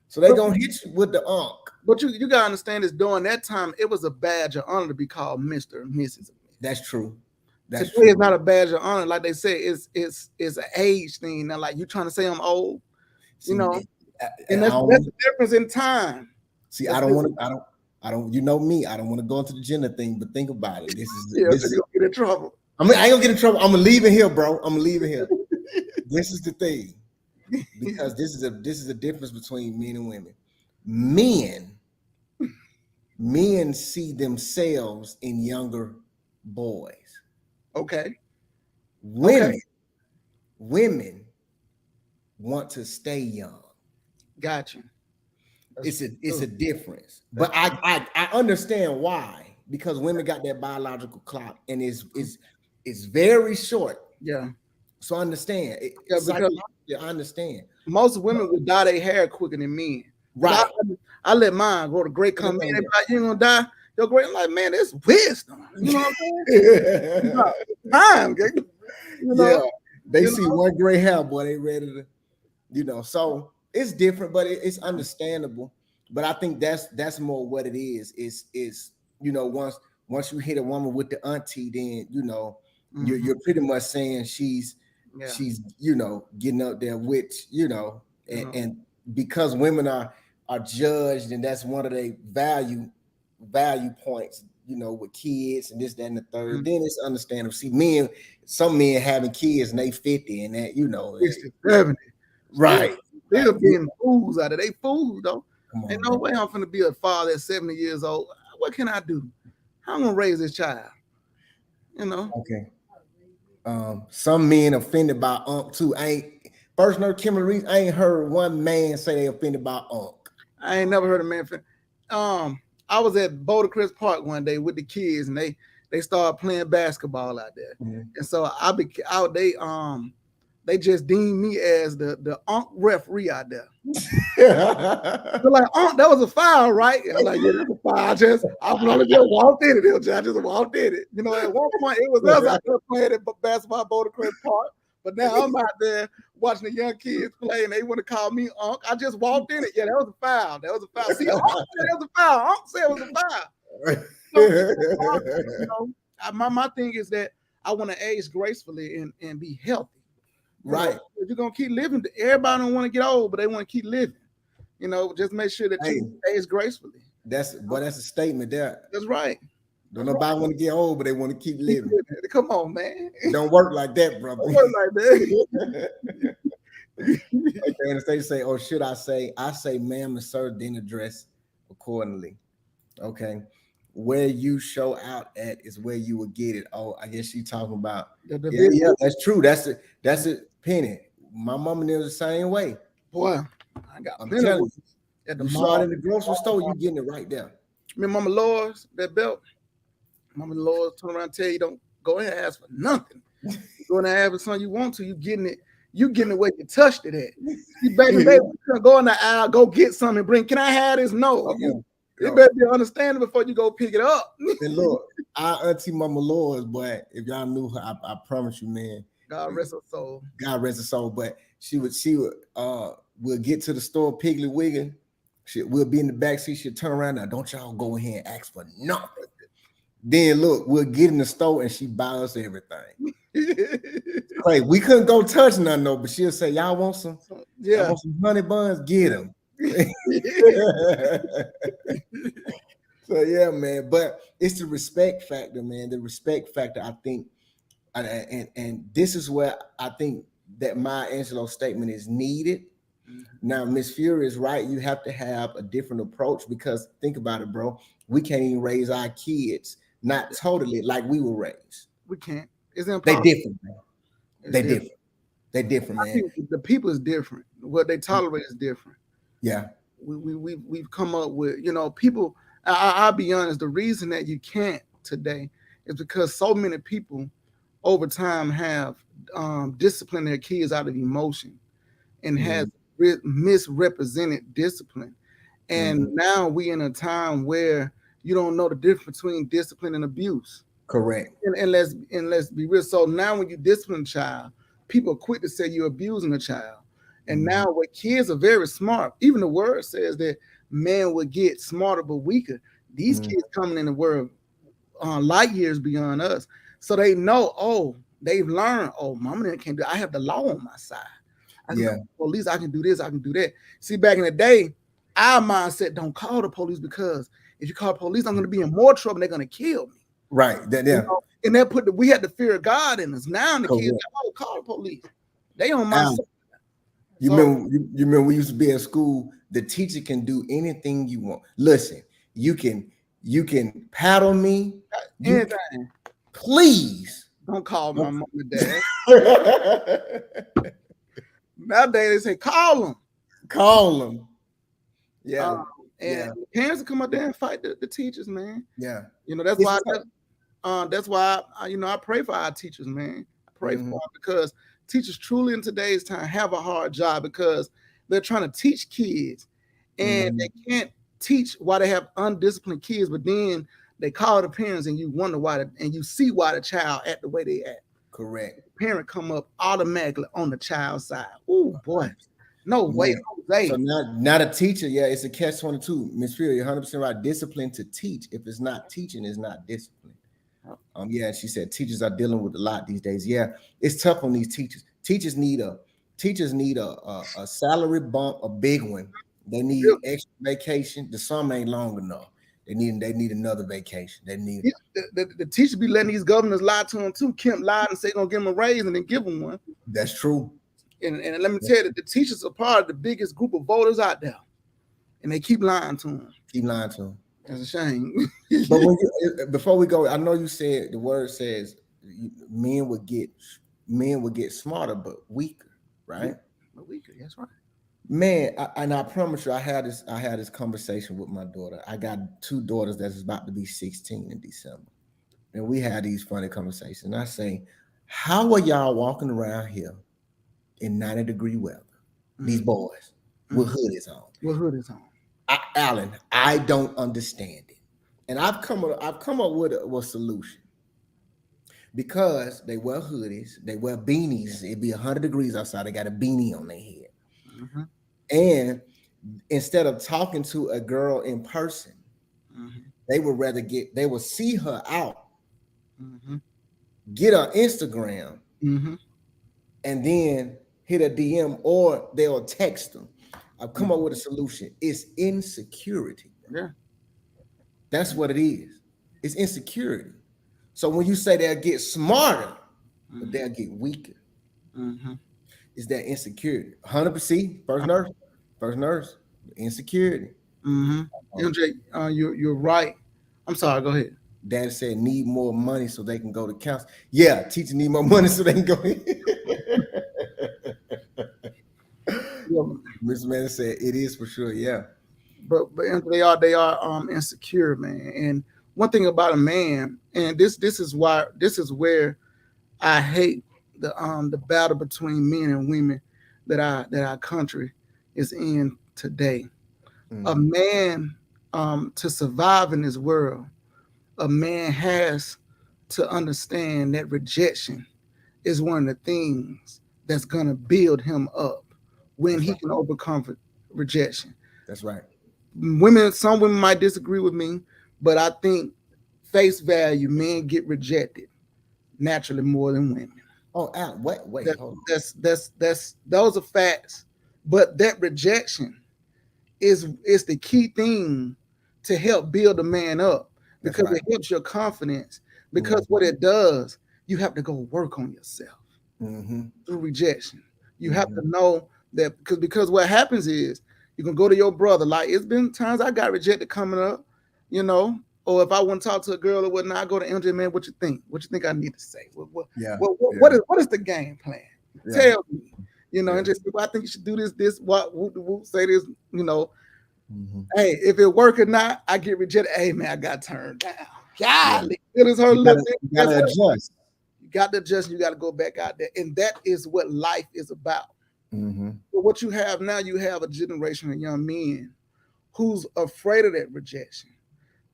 So they gonna hit you with the unk. But you gotta understand this, during that time, it was a badge of honor to be called Mr. and Mrs. That's true. Today it's not a badge of honor. Like they say, it's an age thing. Now, like you trying to say I'm old, And that's the difference in time. See, I don't want to. You know me. I don't want to go into the gender thing, but think about it. This is you're gonna get in trouble. I ain't gonna get in trouble. I'm gonna leave it here, bro. I'm gonna leave it here. This is the thing, because this is a difference between men and women. Men see themselves in younger boys. Okay. Women want to stay young. Got you. It's a difference, but I understand why, because women got that biological clock and it's very short. Yeah. So I understand. Because I understand. Most women would dye their hair quicker than men. Right. I let mine go to great come in. They be like, you ain't gonna die. Your great, I'm like, man, it's wisdom. You know what I'm saying? Time. You know? Yeah. They see one gray hair, boy, they ready to, so it's different, but it's understandable. But I think that's more what it is. Is once you hit a woman with the auntie, then you're pretty much saying she's getting up there, which and because women are judged, and that's one of their value points, with kids and this, that, and the third. Then it's understandable. See, some men having kids and they 50 and that, 60, 70. Right. They're being fools out of they fools though. Ain't no way I'm finna be a father at 70 years old. What can I do? How I'm gonna raise this child? Okay. Some men offended by unk too. First know Kimberly Reese, I ain't heard one man say they offended by unk. I ain't never heard a man. I was at Boulder Crest Park one day with the kids, and they started playing basketball out there. Mm-hmm. And so they just deemed me as the unk referee out there. They're like, that was a foul, right? And I'm like, yeah, that's a foul. I just walked in it. I just walked in it. At one point it was us out there playing at basketball at Boulder Crest Park. But now I'm out there watching the young kids play, and they want to call me Unc. I just walked in it. Yeah, that was a foul. That was a foul. See, Unc said it was a foul. Unc said it was a foul. My thing is that I want to age gracefully and be healthy. Right. If you're gonna keep living, everybody don't want to get old, but they want to keep living. Just make sure that you age gracefully. That's a statement there. That's right. Don't nobody want to get old, but they want to keep living. Come on, man. It don't work like that, brother. Don't work like that. Okay, and they say, "Oh, should I say?" I say, "Ma'am and sir, then address accordingly." Okay, where you show out at is where you will get it. Oh, I guess she talking about. Yeah, that's true. That's it, Penny. My mama knew the same way. Boy, I'm telling you, at the mall in the grocery store, you getting it right there. Remember Mama Laura's that belt? Mama Laura's turn around and tell you don't go in and ask for nothing. You go in and ask for something you want to, you getting it where you touched it at. You baby, go in the aisle, go get something and bring. Can I have this? No. You better be understanding before you go pick it up. And look, our auntie Mama Laura's, but if y'all knew her, I promise you, man. God rest her soul. God rest her soul. But she would we'll get to the store, Piggly Wiggly. We'll be in the back seat. She'll turn around. Now, don't y'all go in here and ask for nothing. Then look, we'll get in the store and she buy us everything. Like, we couldn't go touch nothing though, but she'll say, "Y'all want some? Yeah, want some honey buns? Get them." So yeah, man. But it's the respect factor, man. The respect factor, I think, and this is where I think that Maya Angelou's statement is needed. Now, Miss Fury is right. You have to have a different approach, because think about it, bro. We can't even raise our kids not totally like we were raised. We can't. It's impossible. They different, man. They different, man. The people is different. What they tolerate is different. Yeah. We've come up with, people. I'll be honest. The reason that you can't today is because so many people over time have disciplined their kids out of emotion and has misrepresented discipline. And now we in a time where you don't know the difference between discipline and abuse. Correct. And let's be real. So now when you discipline a child, people are quick to say you're abusing a child. And now what kids are very smart. Even the word says that men would get smarter but weaker. These kids coming in the world light years beyond us. So they know, they've learned, mama can't do it. I have the law on my side. I can Yeah. call the police. I can do this. I can do that. See, back in the day, our mindset don't call the police because if you call the police, I'm going to be in more trouble. They're going to kill me. Right. That, You yeah. know? And that we had the fear of God in us. Now the kids, Correct. oh, call the police. They on my Al, side. You So- remember? You remember we used to be at school. The teacher can do anything you want. Listen, you can paddle me. You Anything. please Don't call my mom and dad. Nowadays they say call them. call them. Yeah, And parents will come up there and fight the teachers, man. yeah. You know, that's It's why tough. that's why I pray for our teachers, man. I pray for Mhm. them because teachers truly in today's time have a hard job because they're trying to teach kids and they can't teach why they have undisciplined kids, but then they call the parents and you wonder why and you see why the child act the way they act. Correct. Parent come up automatically on the child's side. Oh boy, no way, Jose. So now the teacher, yeah, it's a catch-22. Miss Fury, you're 100% right. Discipline to teach. If it's not teaching, it's not discipline. Yeah, she said teachers are dealing with a lot these days. Yeah, it's tough on these teachers. Teachers need a salary bump, a big one. They need extra vacation. The summer ain't long enough. They need another vacation. They need the teacher be letting these governors lie to them too. Kemp lied and say gonna give them a raise and then give them one. That's true. And let me tell you that the teachers are part of the biggest group of voters out there, and they keep lying to them. Keep lying to them. That's a shame. But when before we go, I know you said the word says men would get smarter but weaker, right? But weaker, that's right. Man, I promise you, I had this conversation with my daughter. I got 2 daughters that's about to be 16 in December, and we had these funny conversations. And I say, how are y'all walking around here in 90-degree weather? These boys with hoodies on. What hood is on? Alan, I don't understand it, and I've come up with a solution. Because they wear hoodies, they wear beanies. It'd be 100 degrees outside. They got a beanie on their head. Mm-hmm. And instead of talking to a girl in person, they would see her out, get her Instagram, and then hit a DM or they'll text them. I've come up with a solution. It's insecurity. Yeah. That's what it is. It's insecurity. So when you say they'll get smarter, but they'll get weaker, it's that insecurity. 100%. First nurse, insecurity. MJ, you're right. I'm sorry. Go ahead. Dad said need more money so they can go to council. Yeah, teachers need more money so they can go. Miss Man said it is for sure. Yeah, but they are insecure, man. And one thing about a man, and this is where I hate the battle between men and women that our country is in today. A man to survive in this world, a man has to understand that rejection is one of the things that's gonna build him up when he can overcome rejection. That's right. Some women might disagree with me, but I think face value, men get rejected naturally more than women. Oh, Al, wait, hold on. Those are facts. But that rejection is the key thing to help build a man up, because it helps your confidence. Because what it does, you have to go work on yourself through rejection. You have to know that because what happens is you can go to your brother. Like, it's been times I got rejected coming up, or if I want to talk to a girl or whatnot, I go to MJ, man, what you think? What you think I need to say? What is the game plan? Yeah. Tell me, MJ, I think you should do this, say this, Hey, if it work or not, I get rejected. Hey, man, I got turned down. Golly, it is her little thing. You gotta adjust. You got to adjust. You got to go back out there. And that is what life is about. But what you have now, you have a generation of young men who's afraid of that rejection.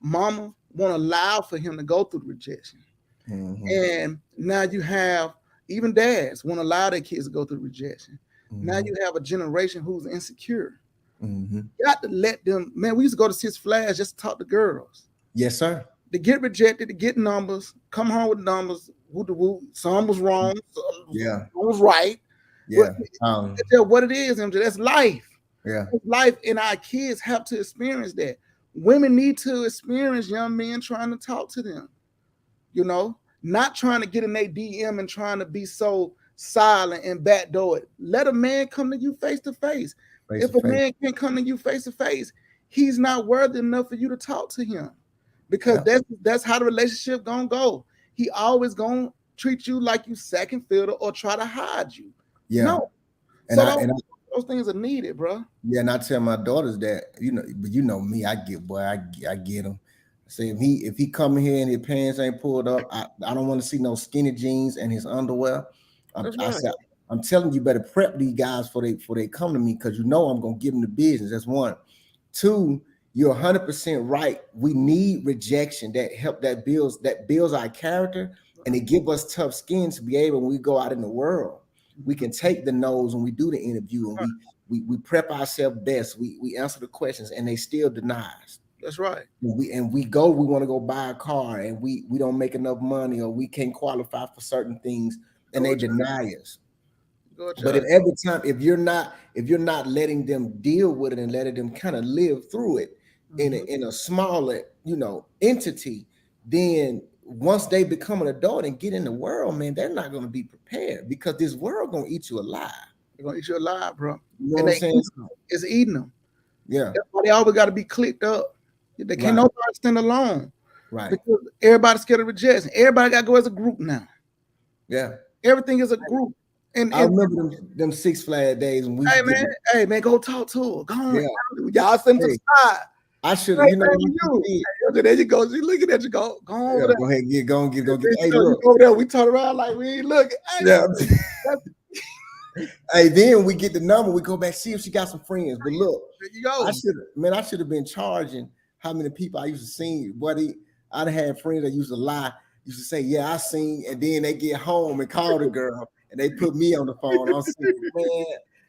Mama won't allow for him to go through rejection. And now you have even dads won't allow their kids to go through rejection. Now you have a generation who's insecure. You got to let them, man, we used to go to Six Flags just to talk to girls. Yes, sir. To get rejected, to get numbers, come home with numbers. Some was wrong, some was right. Yeah. That's just what it is, MJ. That's life. Yeah. That's life, and our kids have to experience that. Women need to experience young men trying to talk to them, you know, not trying to get in their DM and trying to be so silent and backdoor it. Let a man come to you face to face. If a man can't come to you face to face, he's not worthy enough for you to talk to him, because that's how the relationship gonna go. He always gonna treat you like you second fiddle or try to hide you. Yeah. No. And So those things are needed, bro. Yeah, and I tell my daughters that, but you know me, I get them. Say if he come here and his pants ain't pulled up, I don't want to see no skinny jeans and his underwear. I'm telling you, better prep these guys for they come to me, because you know I'm gonna give them the business. That's one. Two, you're 100% right. We need rejection that builds our character, and it give us tough skin to be able, when we go out in the world, we can take the no's when we do the interview, and we prep ourselves best. We answer the questions, and they still deny us. That's right. We want to go buy a car, and we don't make enough money, or we can't qualify for certain things, and they deny us. But if you're not letting them deal with it and letting them kind of live through it in a smaller, entity, then once they become an adult and get in the world, man, they're not going to be prepared, because this world going to eat you alive. They're going to eat you alive, bro. You know what I'm saying? It's eating them. Yeah. That's why they always got to be clicked up. They can't nobody stand alone. Right. Because everybody's scared of rejection. Everybody got to go as a group now. Yeah. Everything is a group. And I remember them Six Flags days when we. Hey man, go talk to her. Go on. Yeah. Y'all send to the side. I should, there you go. She's looking at you. Go on over there. Go ahead, go get. Hey, look over there. We turn around like we ain't looking. Hey, yeah. Hey, then we get the number. We go back, see if she got some friends. But look, there you go. I should have been charging how many people I used to see. Buddy, I'd had friends that used to lie. Used to say, "Yeah, I seen," and then they get home and call the girl, and they put me on the phone. I'm saying, man,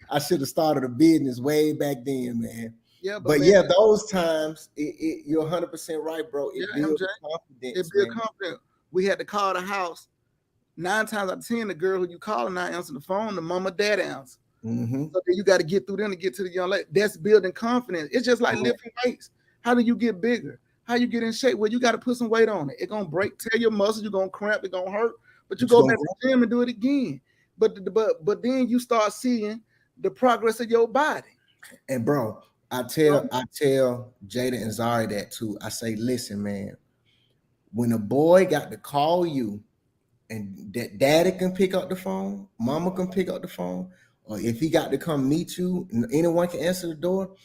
I should have started a business way back then, man. Yeah, but man, those times, you're 100% right, bro. It builds confidence. It builds confidence. We had to call the house. 9 times out of 10, the girl who you calling not answer the phone, the mama, dad answer. So then you got to get through them to get to the young lady. That's building confidence. It's just like lifting weights. How do you get bigger? How you get in shape? Well, you got to put some weight on it. It's gonna tear your muscles. You're gonna cramp. It's gonna hurt. But you go back to the gym and do it again. But then you start seeing the progress of your body. And bro, I tell Jada and Zari that too. I say, listen, man, when a boy got to call you, and that daddy can pick up the phone, mama can pick up the phone, or if he got to come meet you, and anyone can answer the door.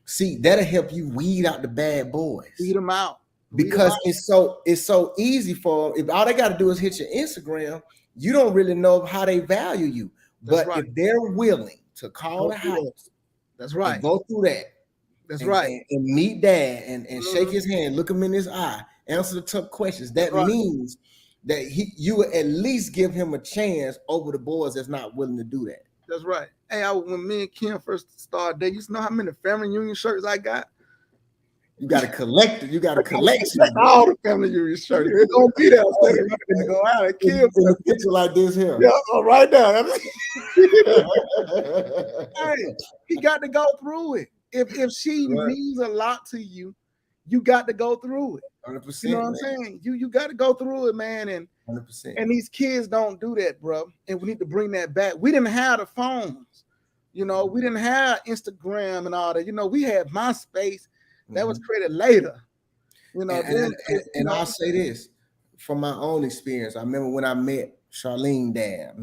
See, that'll help you weed out the bad boys. Weed them out. Because it's so easy for them. If all they got to do is hit your Instagram, you don't really know how they value you. But if they're willing to call the house, that's right, and go through that. That's right. And meet dad and shake his hand, look him in his eye, answer the tough questions. That means that you will at least give him a chance over the boys that's not willing to do that. That's right. Hey, when me and Kim first started dating, you know how many family union shirts I got? You got to collect it. You got a collection. All the family union shirts. It's gonna be there. It's go out and Kim a picture like this here. Yeah, right now. Hey, he got to go through it. If she means a lot to you, you got to go through it. 100%. You know what I'm saying? You got to go through it, man. And 100%. And these kids don't do that, bro. And we need to bring that back. We didn't have the phones, we didn't have Instagram and all that. We had MySpace that was created later. And I'll say this from my own experience. I remember when I met Charlene dad,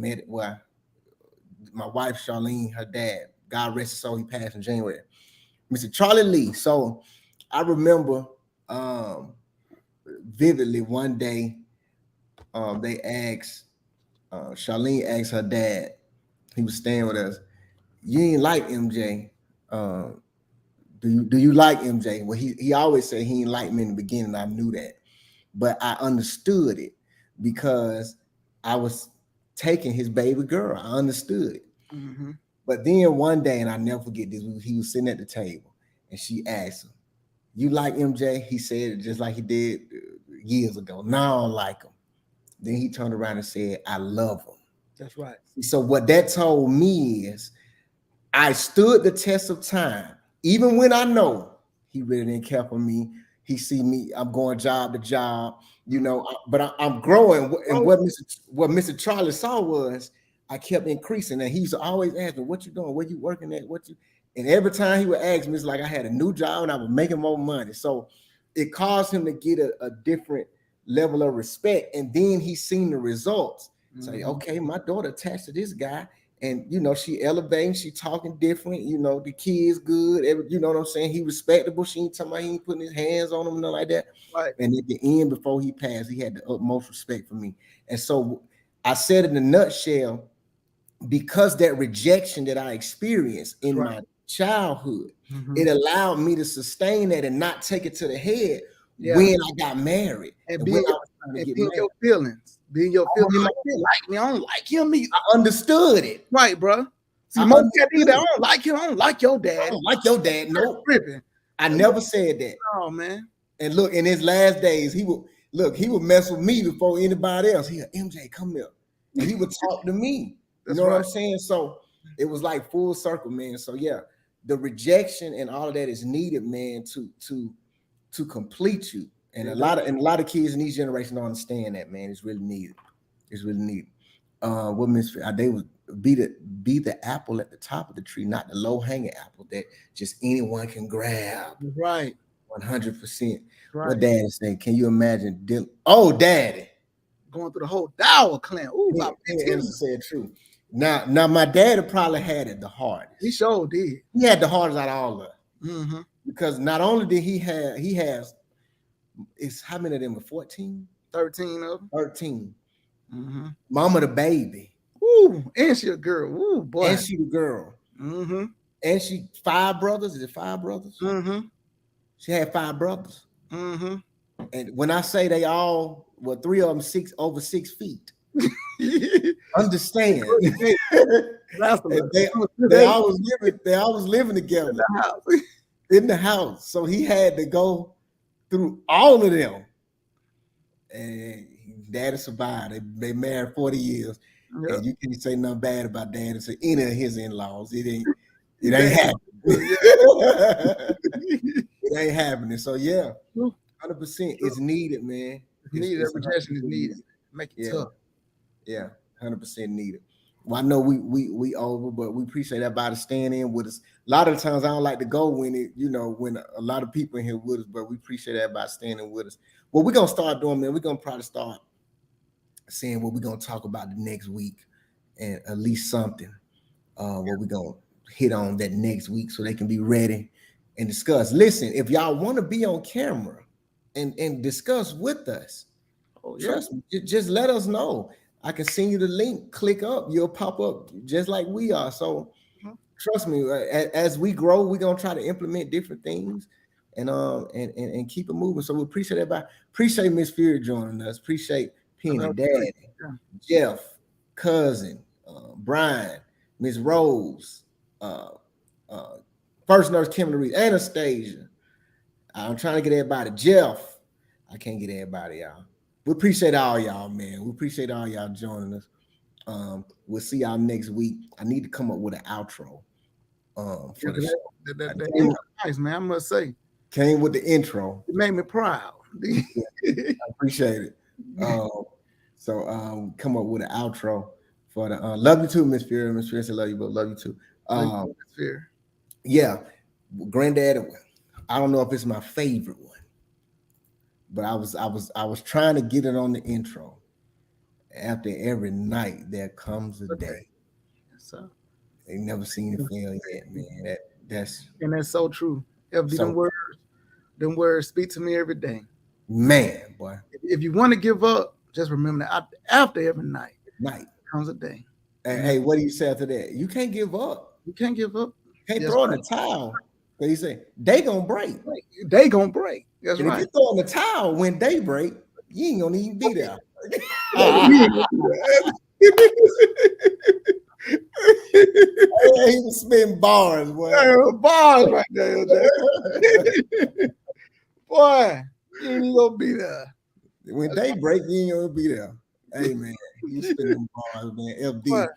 my wife Charlene, her dad, God rest his soul, he passed in January. Mr. Charlie Lee. So I remember vividly one day, they asked, Charlene asked her dad, he was staying with us, you ain't like MJ. Do you like MJ? Well, he always said he didn't like me in the beginning. I knew that. But I understood it because I was taking his baby girl. I understood it. Mm-hmm. But then one day, and I never forget this, he was sitting at the table and she asked him, you like MJ? He said it just like he did years ago. No, I don't like him. Then he turned around and said, I love him. That's right. So what that told me is I stood the test of time, even when I know he really didn't care for me. He see me, I'm going job to job, you know, but I'm growing. And what Mr. Charlie saw was I kept increasing, and he's always asking, "What you doing? Where you working at? What you?" And every time he would ask me, it's like I had a new job and I was making more money. So it caused him to get a different level of respect. And then he seen the results. Say, okay, my daughter attached to this guy, and you know, she elevating, she talking different, you know, the kids good, you know what I'm saying? He respectable. She ain't talking about he ain't putting his hands on him, nothing like that. Right. And at the end, before he passed, he had the utmost respect for me. And so I said in a nutshell, because that rejection that I experienced in my childhood, it allowed me to sustain that and not take it to the head when I got married. And being your feelings. Being your feelings. Like me, I don't like him either. I understood it. Right, bro. See, most people, I don't like him. I don't like your dad. I don't like your dad. No. I never said that. Oh, man. And look, in his last days, he would mess with me before anybody else. He said, MJ, come here. And he would talk to me. You know what I'm saying? So it was like full circle, man. So yeah, the rejection and all of that is needed, man, to complete you. And a lot of kids in these generations don't understand that, man. It's really needed. It's really needed. What Miss they would be the apple at the top of the tree, not the low-hanging apple that just anyone can grab. Right. 100%. Right. What Daddy saying? Can you imagine? Daddy going through the whole Dower clan. Ooh, yeah, said true. Now, my daddy probably had it the hardest. He sure did. He had the hardest out of all of us. Because not only did he has, it's how many of them are 14? 13 of them. 13. Mama the baby. Ooh, and she a girl. Ooh, boy. And she the girl. And she 5 brothers. Is it 5 brothers? She had 5 brothers. And when I say they all, 3 of them over 6 feet. Understand? they always living together in the house. So he had to go through all of them, and Daddy survived. They married 40 years, and you can't say nothing bad about Daddy to any of his in-laws. It ain't happening. It ain't happening. So yeah, 100%. It's needed, man. It's needed. That rejection is needed. Make it tough. Yeah, 100% needed. Well, I know we over, but we appreciate everybody staying in with us. A lot of the times I don't like to go when when a lot of people in here with us, but we appreciate everybody staying in with us. What we're gonna start doing, man, we're gonna probably start seeing what we're gonna talk about the next week, and at least something what we're gonna hit on that next week so they can be ready and discuss. Listen, if y'all want to be on camera and discuss with us, trust me, just let us know. I can send you the link, click up, you'll pop up just like we are. So trust me, as we grow, we're gonna try to implement different things and keep it moving. So we appreciate everybody. Appreciate Miss Fury joining us. Appreciate Penny, Daddy, Jeff, Cousin, Brian, Miss Rose, First Nurse Kimberly Reed, Anastasia. I'm trying to get everybody. Jeff, I can't get everybody, y'all. We appreciate all y'all, man. We appreciate all y'all joining us. We'll see y'all next week. I need to come up with an outro. For the show. That nice, man. I must say. Came with the intro. It made me proud. I appreciate it. So come up with an outro for the love you too, Miss Fury. Miss Fury said love you, but love you too. Miss Fury. Yeah, Granddad. I don't know if it's my favorite one, but I was trying to get it on the intro. After every night, there comes a day. So they never seen it fail yet, man. That's so true. Them words speak to me every day. Man, boy. If you want to give up, just remember that after every night comes a day. Hey, what do you say after that? You can't give up. You can't give up. Can't throw in the towel. But you say they gonna break. They gonna break. That's right. If you throw in the towel when they break, you ain't gonna even be there. He was spitting bars, boy. Bars right there, boy. You ain't gonna be there. When they break, you ain't gonna be there. Hey man, you spin them bars, man. FD. But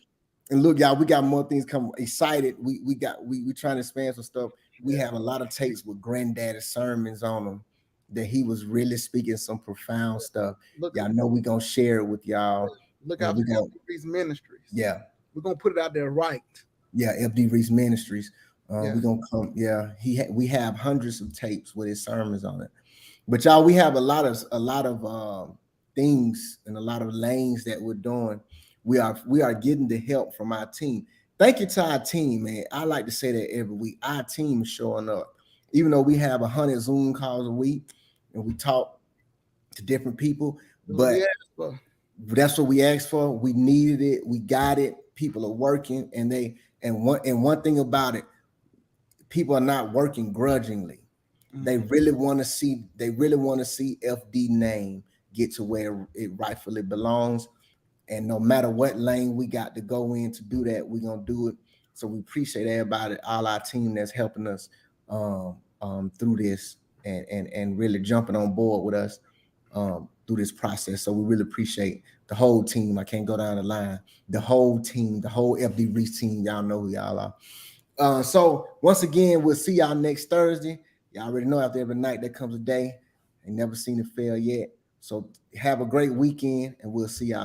And look, y'all, we got more things coming. Excited. We trying to expand some stuff. We have a lot of tapes with granddaddy sermons on them that he was really speaking some profound stuff. look, Y'all know we gonna share it with y'all. look Yeah, out we for gonna- these ministries. Yeah, We're gonna put it out there right. yeah. FD Reese Ministries. Yeah. We gonna come. Yeah, we have hundreds of tapes with his sermons on it. But y'all, we have a lot of things and a lot of lanes that we're doing. We are getting the help from our team. Thank you to our team, man. I like to say that every week. Our team is showing up. Even though we have 100 Zoom calls a week and we talk to different people, but Yeah, well, that's what we asked for. We needed it. We got it. People are working, and one thing about it, people are not working grudgingly. They really want to see FD name get to where it rightfully belongs. And no matter what lane we got to go in to do that, we're gonna do it. So we appreciate everybody, all our team that's helping us through this and really jumping on board with us through this process. So we really appreciate the whole team. I can't go down the line. The whole team, the whole FD Reese team. Y'all know who y'all are. So once again, we'll see y'all next Thursday. Y'all already know after every night there comes a day. Ain't never seen it fail yet. So have a great weekend, and we'll see y'all.